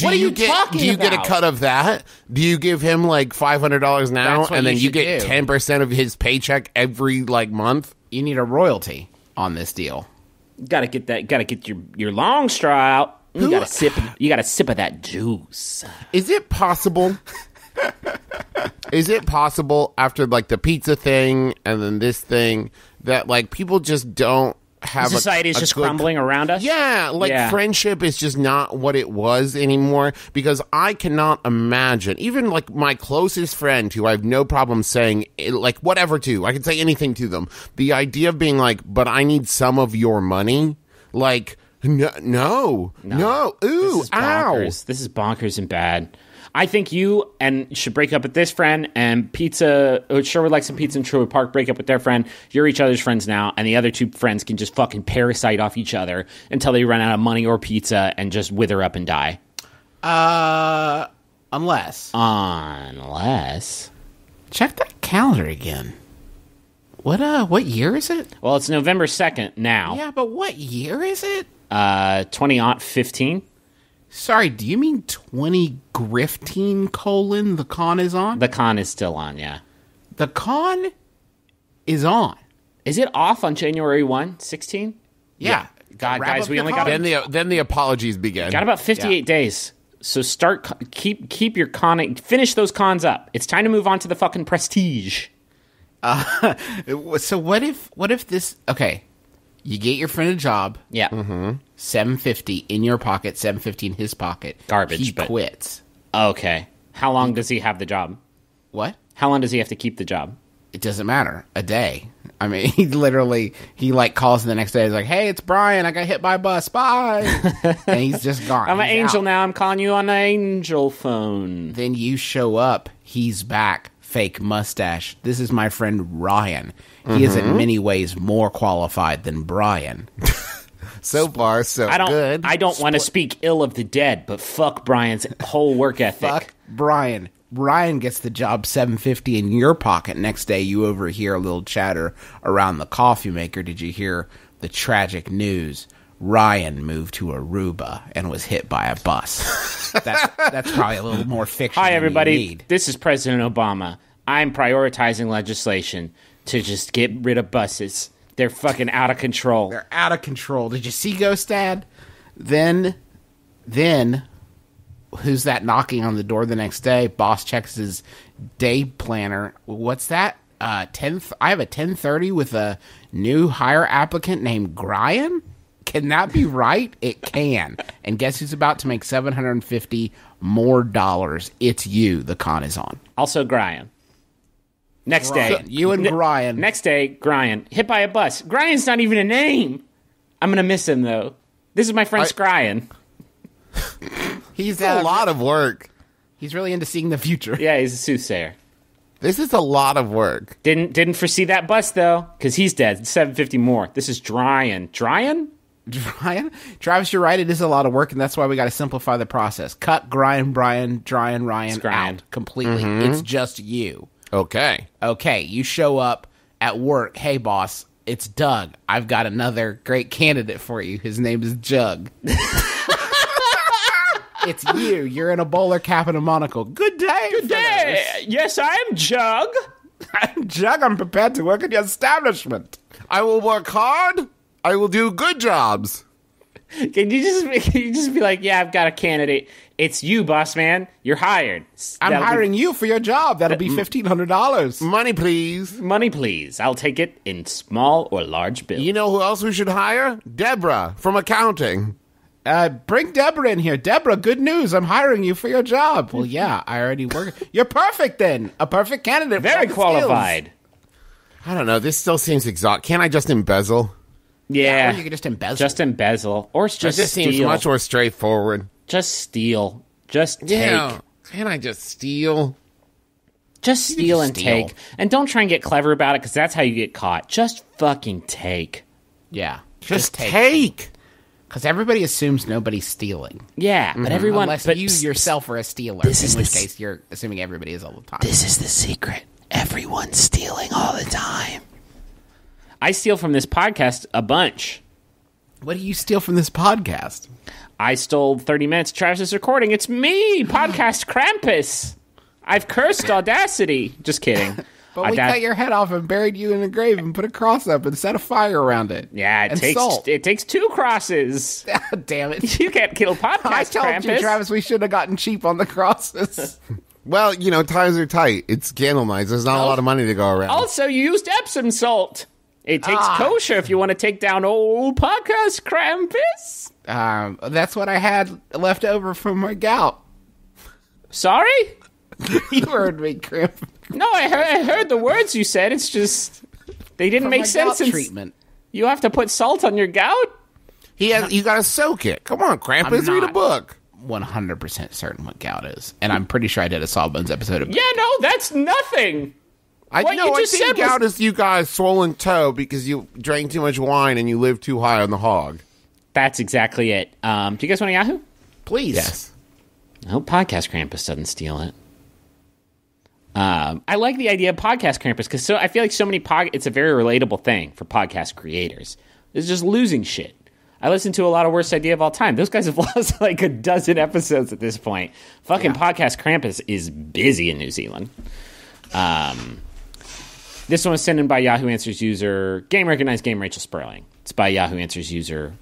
What are you talking Do you about? get a cut of that? Do you give him like $500 now, That's what and then you you should get do. 10% of his paycheck every like month? You need a royalty on this deal. Gotta get that. Gotta get your long straw out. You gotta sip. You gotta sip of that juice. Is it possible? Is it possible after like the pizza thing and then this thing that like people just don't have Society is just good- crumbling around us. Yeah, like friendship is just not what it was anymore, because I cannot imagine, even like my closest friend who I have no problem saying like whatever to, I can say anything to them. The idea of being like, but I need some of your money, like no, ooh, This is ow. bonkers. This is bonkers and bad. I think you should break up with this friend, and Sherwood likes some pizza in Sherwood Park, break up with their friend. You're each other's friends now, and the other two friends can just fucking parasite off each other until they run out of money or pizza and just wither up and die. Unless. Check that calendar again. What year is it? Well, it's November 2nd now. Yeah, but what year is it? 2015. Sorry, do you mean 2015 : the con is on? The con is still on, yeah. The con is on. Is it off on January 1, 16? Yeah. God, Wrap guys, up we the only con. got Then the apologies begin. got about 58 days. So keep your con, finish those cons up. It's time to move on to the fucking prestige. So what if this? Okay, you get your friend a job. Yeah. $750 in your pocket, $750 in his pocket. Garbage, He but- quits. Okay. How long does he have the job? What? How long does he have to keep the job? It doesn't matter. A day. I mean, he like calls the next day. He's like, "Hey, it's Brian. I got hit by a bus. Bye." And he's just gone. I'm an He's angel out. now. I'm calling you on the angel phone. Then you show up. He's back. Fake mustache. This is my friend Ryan. He is in many ways more qualified than Brian. So far, so good. I don't want to speak ill of the dead, but fuck Brian's whole work ethic. Fuck Brian. Ryan gets the job, $750 in your pocket. Next day, you overhear a little chatter around the coffee maker. Did you hear the tragic news? Ryan moved to Aruba and was hit by a bus. That's probably a little more fiction. Hi, than you everybody. need. This is President Obama. I'm prioritizing legislation to just get rid of buses. They're fucking out of control. They're out of control. Did you see Ghost Dad? Then, who's that knocking on the door the next day? Boss checks his day planner. What's that? I have a 10:30 with a new hire applicant named Brian. Can that be right? It can. And guess who's about to make $750 more dollars? It's you. The con is on. Also, Brian. Next day. You and Brian. Next day, Brian. Hit by a bus. Brian's not even a name. I'm going to miss him, though. This is my friend Brian. He's It's a lot of work. He's really into seeing the future. Yeah, he's a soothsayer. This is a lot of work. Didn't foresee that bus, though, because he's dead. It's $750 more. This is Dryan. Dryan? Ryan? Travis, you're right. It is a lot of work, and that's why we got to simplify the process. Cut Brian, Ryan Ryan. out completely. It's just you. Okay. Okay, you show up at work. Hey, boss, it's Doug. I've got another great candidate for you. His name is Jug. It's you. You're in a bowler cap and a monocle. Good day. Good Hey, yes, I'm Jug. I'm Jug. I'm prepared to work at your establishment. I will work hard. I will do good jobs. Can you just be like, yeah, I've got a candidate. It's you, boss man. You're hired. I'm That'll be- hiring you for your job. That'll be $1,500. Money, please. Money, please. I'll take it in small or large bills. You know who else we should hire? Deborah from accounting. Bring Deborah in here. Deborah, good news. I'm hiring you for your job. Well, yeah, I already work. You're perfect then. A perfect candidate. with all Very the qualified. I don't know. This still seems exotic. Can't I just embezzle? Yeah. Or you could just embezzle. Just embezzle. Or it's just It just seems steal. much more straightforward. Just steal. Just take. Yeah. Can't I just steal? Just steal just and steal. take. And don't try and get clever about it, because that's how you get caught. Just fucking take. Yeah. Just take. Because everybody assumes nobody's stealing. Yeah, but everyone... Unless but you yourself are a stealer, this in is which the case you're assuming everybody is all the time. This is the secret. Everyone's stealing all the time. I steal from this podcast a bunch. What do you steal from this podcast? I stole 30 minutes of Travis's recording. It's me, Podcast Krampus. I've cursed Audacity. Just kidding. But we cut your head off and buried you in a grave and put a cross up and set a fire around it. Yeah, it takes 2 crosses. Damn it. You can't kill Podcast I told Krampus. you, Travis, we should have gotten cheap on the crosses. Well, times are tight. It's candle nights. There's not a lot of money to go around. Also, you used Epsom salt. It takes kosher if you want to take down old Podcast Krampus. That's what I had left over from my gout. Sorry? You heard me, Crimp. No, I heard the words you said. It's just they didn't make sense. Treatment. You have to put salt on your gout? You got to soak it. Come on, Krampus, read a book. 100% certain what gout is. And I'm pretty sure I did a Sawbones episode of Yeah, no, that's nothing. I think gout is you guys swollen toe because you drank too much wine and you lived too high on the hog. That's exactly it. Do you guys want a Yahoo? Please. Yes. I hope Podcast Krampus doesn't steal it. I like the idea of Podcast Krampus because I feel like so many it's a very relatable thing for podcast creators. It's just losing shit. I listen to a lot of Worst Idea of All Time. Those guys have lost like a dozen episodes at this point. Fucking Podcast Krampus is busy in New Zealand. This one was sent in by Yahoo Answers user Game Recognized Game Rachel Sperling. It's by Yahoo Answers user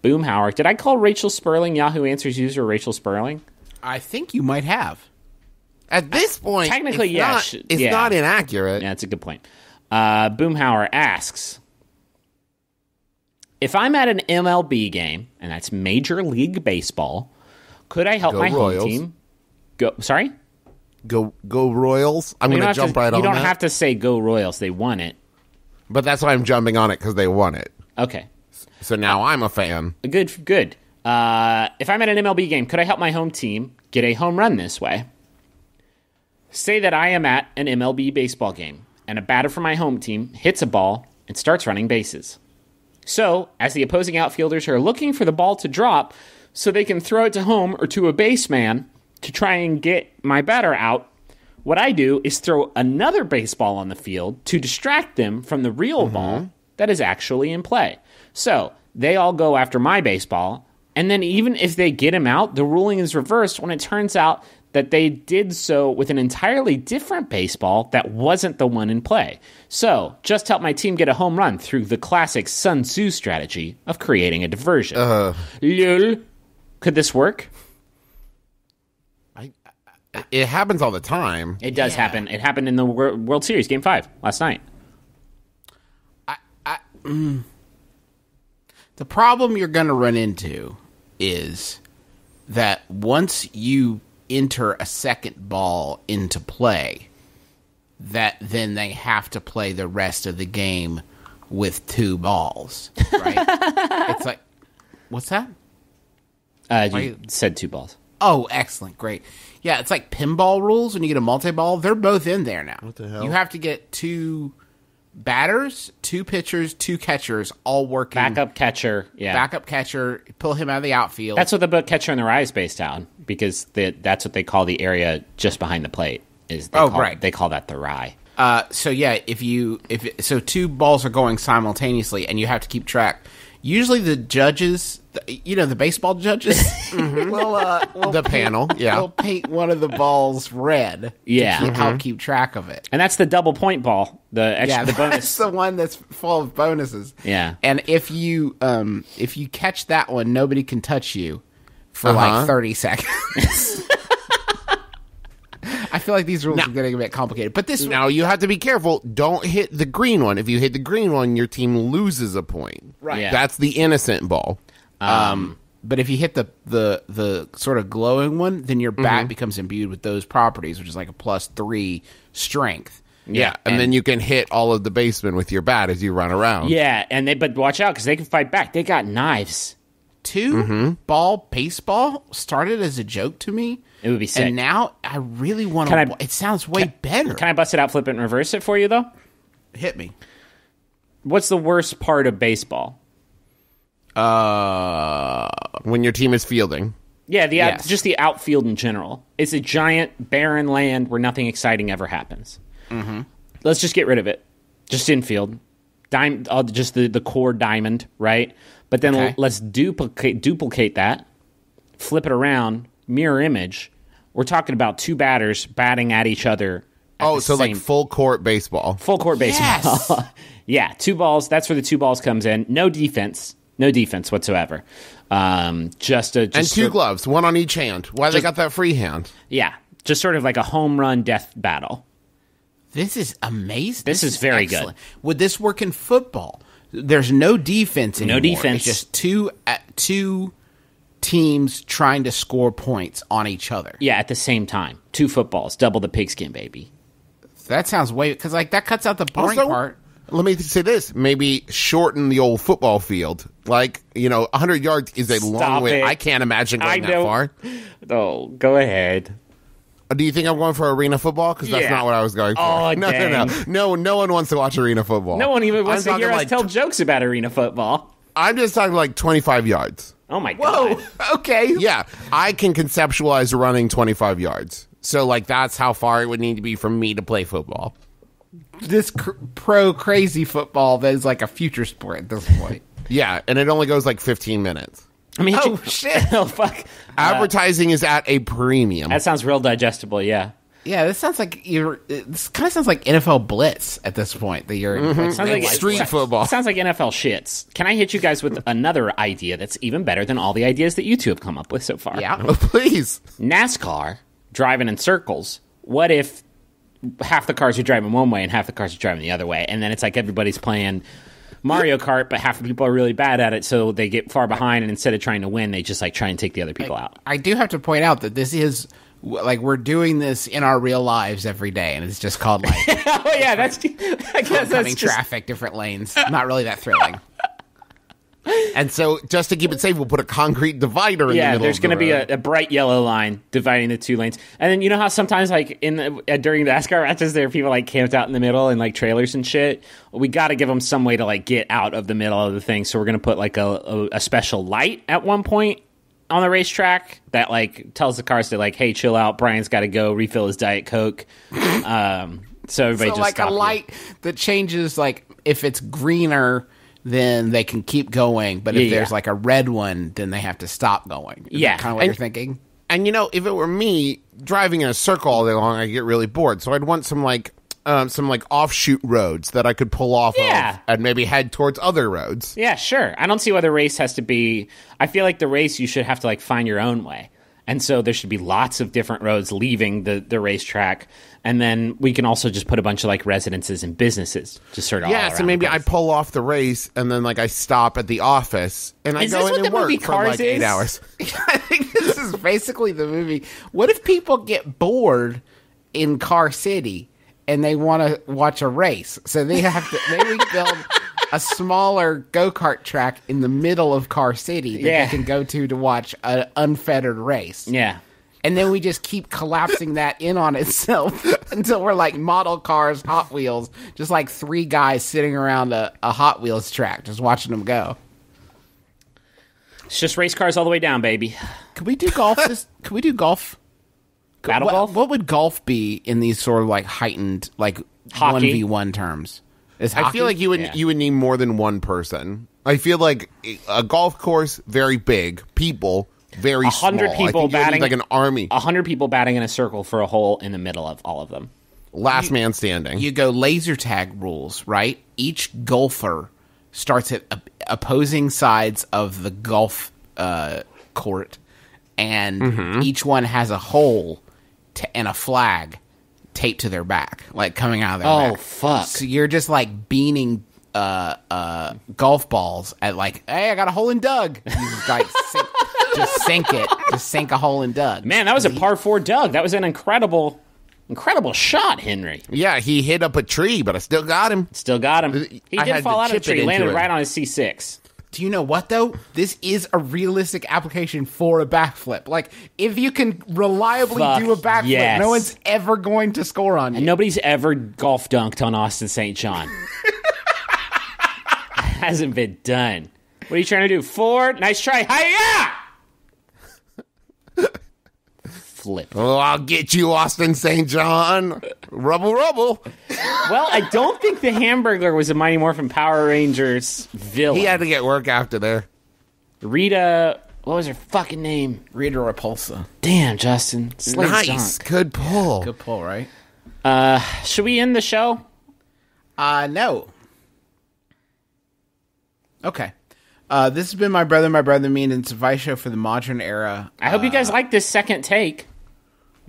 Boomhauer. Did I call Rachel Sperling Yahoo Answers user Rachel Sperling? I think you might have. At this point, technically, it's not inaccurate. Yeah, that's a good point. Boomhauer asks, if I'm at an MLB game, and that's Major League Baseball, could I help my Royals. home team? Sorry? Go Royals. I'm going to jump right on that. You don't have to say go Royals. They won it. But that's why I'm jumping on it, because they won it. Okay. So now I'm a fan. Good. If I'm at an MLB game, could I help my home team get a home run this way? Say that I am at an MLB baseball game, and a batter from my home team hits a ball and starts running bases. So, as the opposing outfielders are looking for the ball to drop so they can throw it to home or to a baseman to try and get my batter out, what I do is throw another baseball on the field to distract them from the real ball that is actually in play. So, they all go after my baseball, and then even if they get him out, the ruling is reversed when it turns out that they did so with an entirely different baseball that wasn't the one in play. So, just help my team get a home run through the classic Sun Tzu strategy of creating a diversion. Lul. Could this work? It happens all the time. It does happen. It happened in the World Series, Game 5, last night. The problem you're going to run into is that once you enter a second ball into play, that then they have to play the rest of the game with 2 balls, right? It's like, what's that? You said 2 balls. Oh, excellent, great. Yeah, it's like pinball rules when you get a multi-ball. They're both in there now. What the hell? You have to get 2 batters, 2 pitchers, 2 catchers, all working. Backup catcher, yeah. Backup catcher, pull him out of the outfield. That's what the book Catcher in the Rye is based on, because that's what they call the area just behind the plate. They call that the rye. So yeah, if 2 balls are going simultaneously, and you have to keep track. Usually, the judges, the baseball judges, will The panel, yeah. will paint one of the balls red. Yeah. to help keep track of it. And that's the double point ball, the bonus. That's the one that's full of bonuses. Yeah. And if you catch that one, nobody can touch you for like 30 seconds. I feel like these rules are getting a bit complicated. But Now, you have to be careful. Don't hit the green one. If you hit the green one, your team loses a point. Right. Yeah. That's the innocent ball. But if you hit the sort of glowing one, then your bat becomes imbued with those properties, which is like a +3 strength. Yeah, and then you can hit all of the basemen with your bat as you run around. Yeah, but watch out, because they can fight back. They got knives. 2-ball baseball started as a joke to me. It would be sick. And now I really want to. It sounds way better. Can I bust it out, flip it, and reverse it for you, though? Hit me. What's the worst part of baseball? When your team is fielding. Yeah, Yes. just the outfield in general. It's a giant barren land where nothing exciting ever happens. Mm-hmm. Let's just get rid of it. Just infield. Just the core diamond, right? But then Okay. let's duplicate that, flip it around, mirror image. We're talking about two batters batting at each other. So like full court baseball. Full court baseball. Yes. Yeah, two balls. That's where the two balls comes in. No defense whatsoever. Just And two gloves, one on each hand. Why they got that free hand? Yeah, just sort of like a home run death battle. This is amazing. This is very excellent. Would this work in football? There's no defense anymore. No defense. It's just two teams trying to score points on each other. Yeah, at the same time. Two footballs, double the pigskin, baby. That sounds because like that cuts out the boring Also, part. Let me say this. Maybe shorten the old football field. 100 yards is a long Stop way. it. I can't imagine going that far. Oh, go ahead. Do you think I'm going for arena football? Because that's Yeah. not what I was going for. Oh, no. dang. No one wants to watch arena football. No one even wants I'm to hear talking us tell jokes about arena football. I'm just talking like 25 yards. Oh, my God. Okay. Yeah, I can conceptualize running 25 yards. So, that's how far it would need to be for me to play football. This pro crazy football that is like a future sport at this point. Yeah, and it only goes 15 minutes. I mean, Oh, shit. Oh, fuck. Advertising is at a premium. That sounds real digestible, yeah. Yeah, this sounds like this kind of sounds like NFL Blitz at this point. That you're Sounds like Street football. Sounds like NFL shits. Can I hit you guys with another idea that's even better than all the ideas that you two have come up with so far? yeah. Oh, please. NASCAR driving in circles. What if half the cars are driving one way and half the cars are driving the other way, and then it's like everybody's playing Mario Kart, but half the people are really bad at it, so they get far behind, and instead of trying to win, they just try and take the other people out. I do have to point out that this is we're doing this in our real lives every day, and it's just called Oh yeah, I guess that's oncoming just traffic, different lanes. Not really that thrilling. And so, just to keep it safe, we'll put a concrete divider in the middle. There's going to be a bright yellow line dividing the two lanes, and then you know how sometimes during the NASCAR matches there are people camped out in the middle in trailers and shit. Well, we got to give them some way to get out of the middle of the thing, so we're gonna put a special light at one point on the racetrack that tells the cars to hey, chill out, Brian's got to go refill his Diet Coke. So everybody just stop a light that changes if it's greener, then they can keep going, but if there's a red one, then they have to stop going. Is that kind of what you're thinking? And if it were me driving in a circle all day long, I'd get really bored. So I'd want some offshoot roads that I could pull off of and maybe head towards other roads. Yeah, sure. I don't see why the race has to be. I feel like the race you should have to find your own way. And so there should be lots of different roads leaving the racetrack. And then we can also just put a bunch of residences and businesses just sort of all around so maybe the I place. pull off the race and then I stop at the office and I Is go this in what and the work movie for Cars 8 is? hours. I think this is basically the movie. What if people get bored in Car City and they want to watch a race? So they have to maybe build a smaller go-kart track in the middle of Car City that they can go to watch an unfettered race. Yeah. And then we just keep collapsing that in on itself until we're model cars, Hot Wheels, just three guys sitting around a Hot Wheels track, just watching them go. It's just race cars all the way down, baby. Could we do golf? Could we do golf? Battle what, golf? What would golf be in these sort of heightened, Hockey. 1v1 terms? Is I feel hockey? you would need more than one person. I feel like a golf course, very big, people, very small. 100 people I think you would batting need an army. 100 people batting in a circle for a hole in the middle of all of them. Last man standing. You go laser tag rules, right? Each golfer starts at opposing sides of the golf court, and each one has a hole and a flag taped to their back, coming out of their back. Oh, fuck. So you're just beaning golf balls at hey, I got a hole in Doug. You just sink it. Just sink a hole in Doug. Man, that was a par 4 Doug. That was an incredible shot, Henry. Yeah, he hit up a tree, but I still got him. Still got him. He I did had fall to out of the chip it tree, into landed it. right on his C6. Do you know what, though? This is a realistic application for a backflip. If you can reliably Fuck do a backflip, yes. no one's ever going to score on you. And nobody's ever golf dunked on Austin St. John. Hasn't been done. What are you trying to do? 4. Nice try. Hiya! Flip. Oh, I'll get you, Austin St. John. Rubble, rubble. Well, I don't think the Hamburglar was a Mighty Morphin Power Rangers villain. He had to get work after there. Rita, what was her fucking name? Rita Repulsa. Damn, Justin. Slate Nice. dunk. Good pull. Good pull, right? Should we end the show? No. Okay. This has been My Brother, Me, and it's a Vice show for the modern era. I hope you guys like this second take.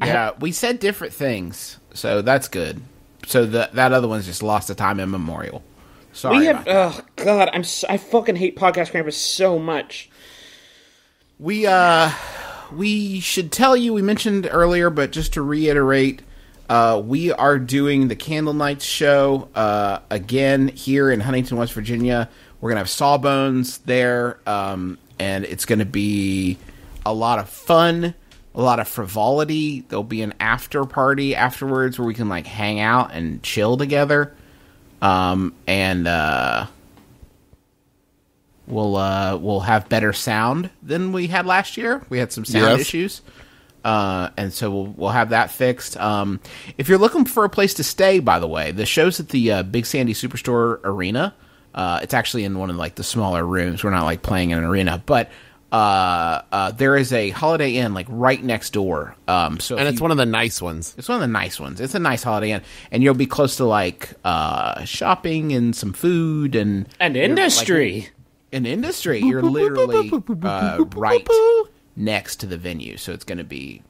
Yeah, we said different things, so that's good. So that other one's just lost the time immemorial. Sorry. Oh God, I fucking hate Podcast Krampus so much. We should tell you, we mentioned earlier, but just to reiterate, we are doing the Candle Nights show again here in Huntington, West Virginia. We're going to have Sawbones there, and it's going to be a lot of fun, a lot of frivolity. There'll be an after party afterwards where we can like hang out and chill together. And we'll have better sound than we had last year. We had some sound issues. And so we'll have that fixed. If you're looking for a place to stay, by the way, the show's at the Big Sandy Superstore Arena. It's actually in one of like the smaller rooms. We're not like playing in an arena, but there is a Holiday Inn like right next door. So it's one of the nice ones. It's one of the nice ones. It's a nice Holiday Inn, and you'll be close to like shopping and some food and industry. Industry. You're literally right next to the venue, so it's gonna be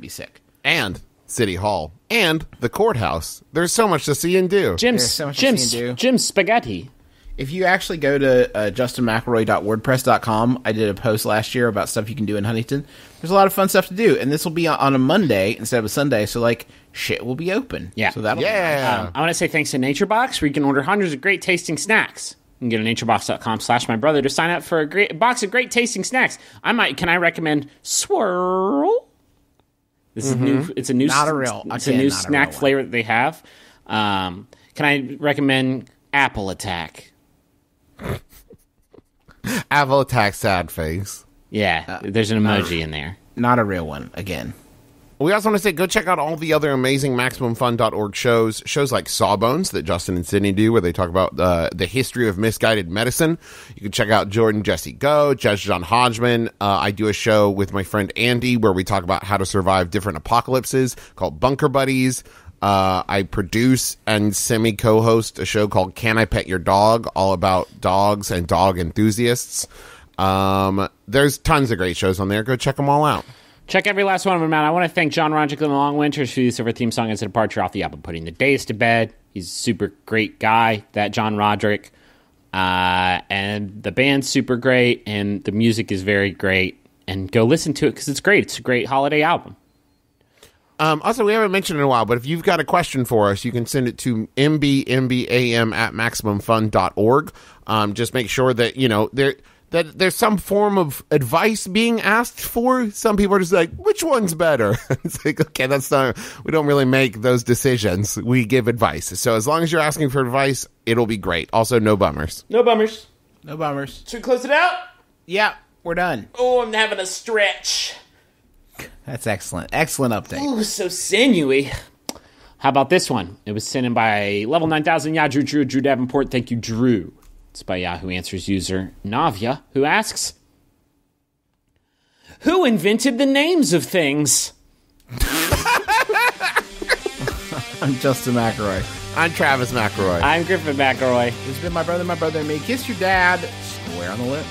sick. And City Hall and the courthouse. There's so much to see and do. Jim's Spaghetti. If you actually go to justinmcelroy.wordpress.com, I did a post last year about stuff you can do in Huntington. There's a lot of fun stuff to do, and this will be on a Monday instead of a Sunday, so like shit will be open. Yeah. So that'll be nice. I want to say thanks to NatureBox, where you can order hundreds of great tasting snacks. You can go to naturebox.com/mybrother to sign up for a box of great tasting snacks. Can I recommend Swirl? This is new. It's a new. Not a real. It's a new snack flavor that they have. Can I recommend Apple Attack? Apple Attack sad face. Yeah, there's an emoji in there. Not a real one, again. We also want to say, go check out all the other amazing MaximumFun.org shows like Sawbones that Justin and Sydney do, where they talk about the history of misguided medicine. You can check out Jordan Jesse Go, Judge John Hodgman. I do a show with my friend Andy where we talk about how to survive different apocalypses called Bunker Buddies. I produce and semi-co-host a show called Can I Pet Your Dog, all about dogs and dog enthusiasts. There's tons of great shows on there. Go check them all out. Check every last one of them out. I want to thank John Roderick and the Long Winters for use of our theme song as a departure off the album Putting the Days to Bed. He's a super great guy, that John Roderick. And the band's super great, and the music is very great. And go listen to it because it's great. It's a great holiday album. Also, we haven't mentioned it in a while, but if you've got a question for us, you can send it to MBMBaM at MaximumFun.org. Just make sure that, that there's some form of advice being asked for. Some people are just like, which one's better? It's like, okay, we don't really make those decisions. We give advice. So as long as you're asking for advice, it'll be great. Also, no bummers. No bummers. No bummers. Should we close it out? Yeah, we're done. Oh, I'm having a stretch. That's excellent. Excellent update. Ooh, so sinewy. How about this one? It was sent in by Level 9000 Drew Davenport. Thank you, Drew. It's by Yahoo Answers user Navia, who asks, who invented the names of things? I'm Justin McElroy. I'm Travis McElroy. I'm Griffin McElroy. This has been My Brother, and Me. Kiss your dad square on the lips.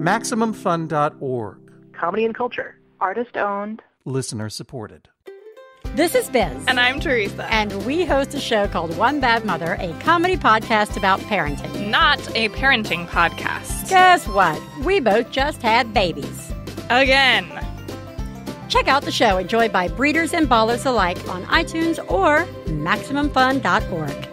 MaximumFun.org. Comedy and culture. Artist owned. Listener supported. This is Biz. And I'm Teresa. And we host a show called One Bad Mother, a comedy podcast about parenting. Not a parenting podcast. Guess what? We both just had babies. Again. Check out the show enjoyed by breeders and ballers alike on iTunes or MaximumFun.org.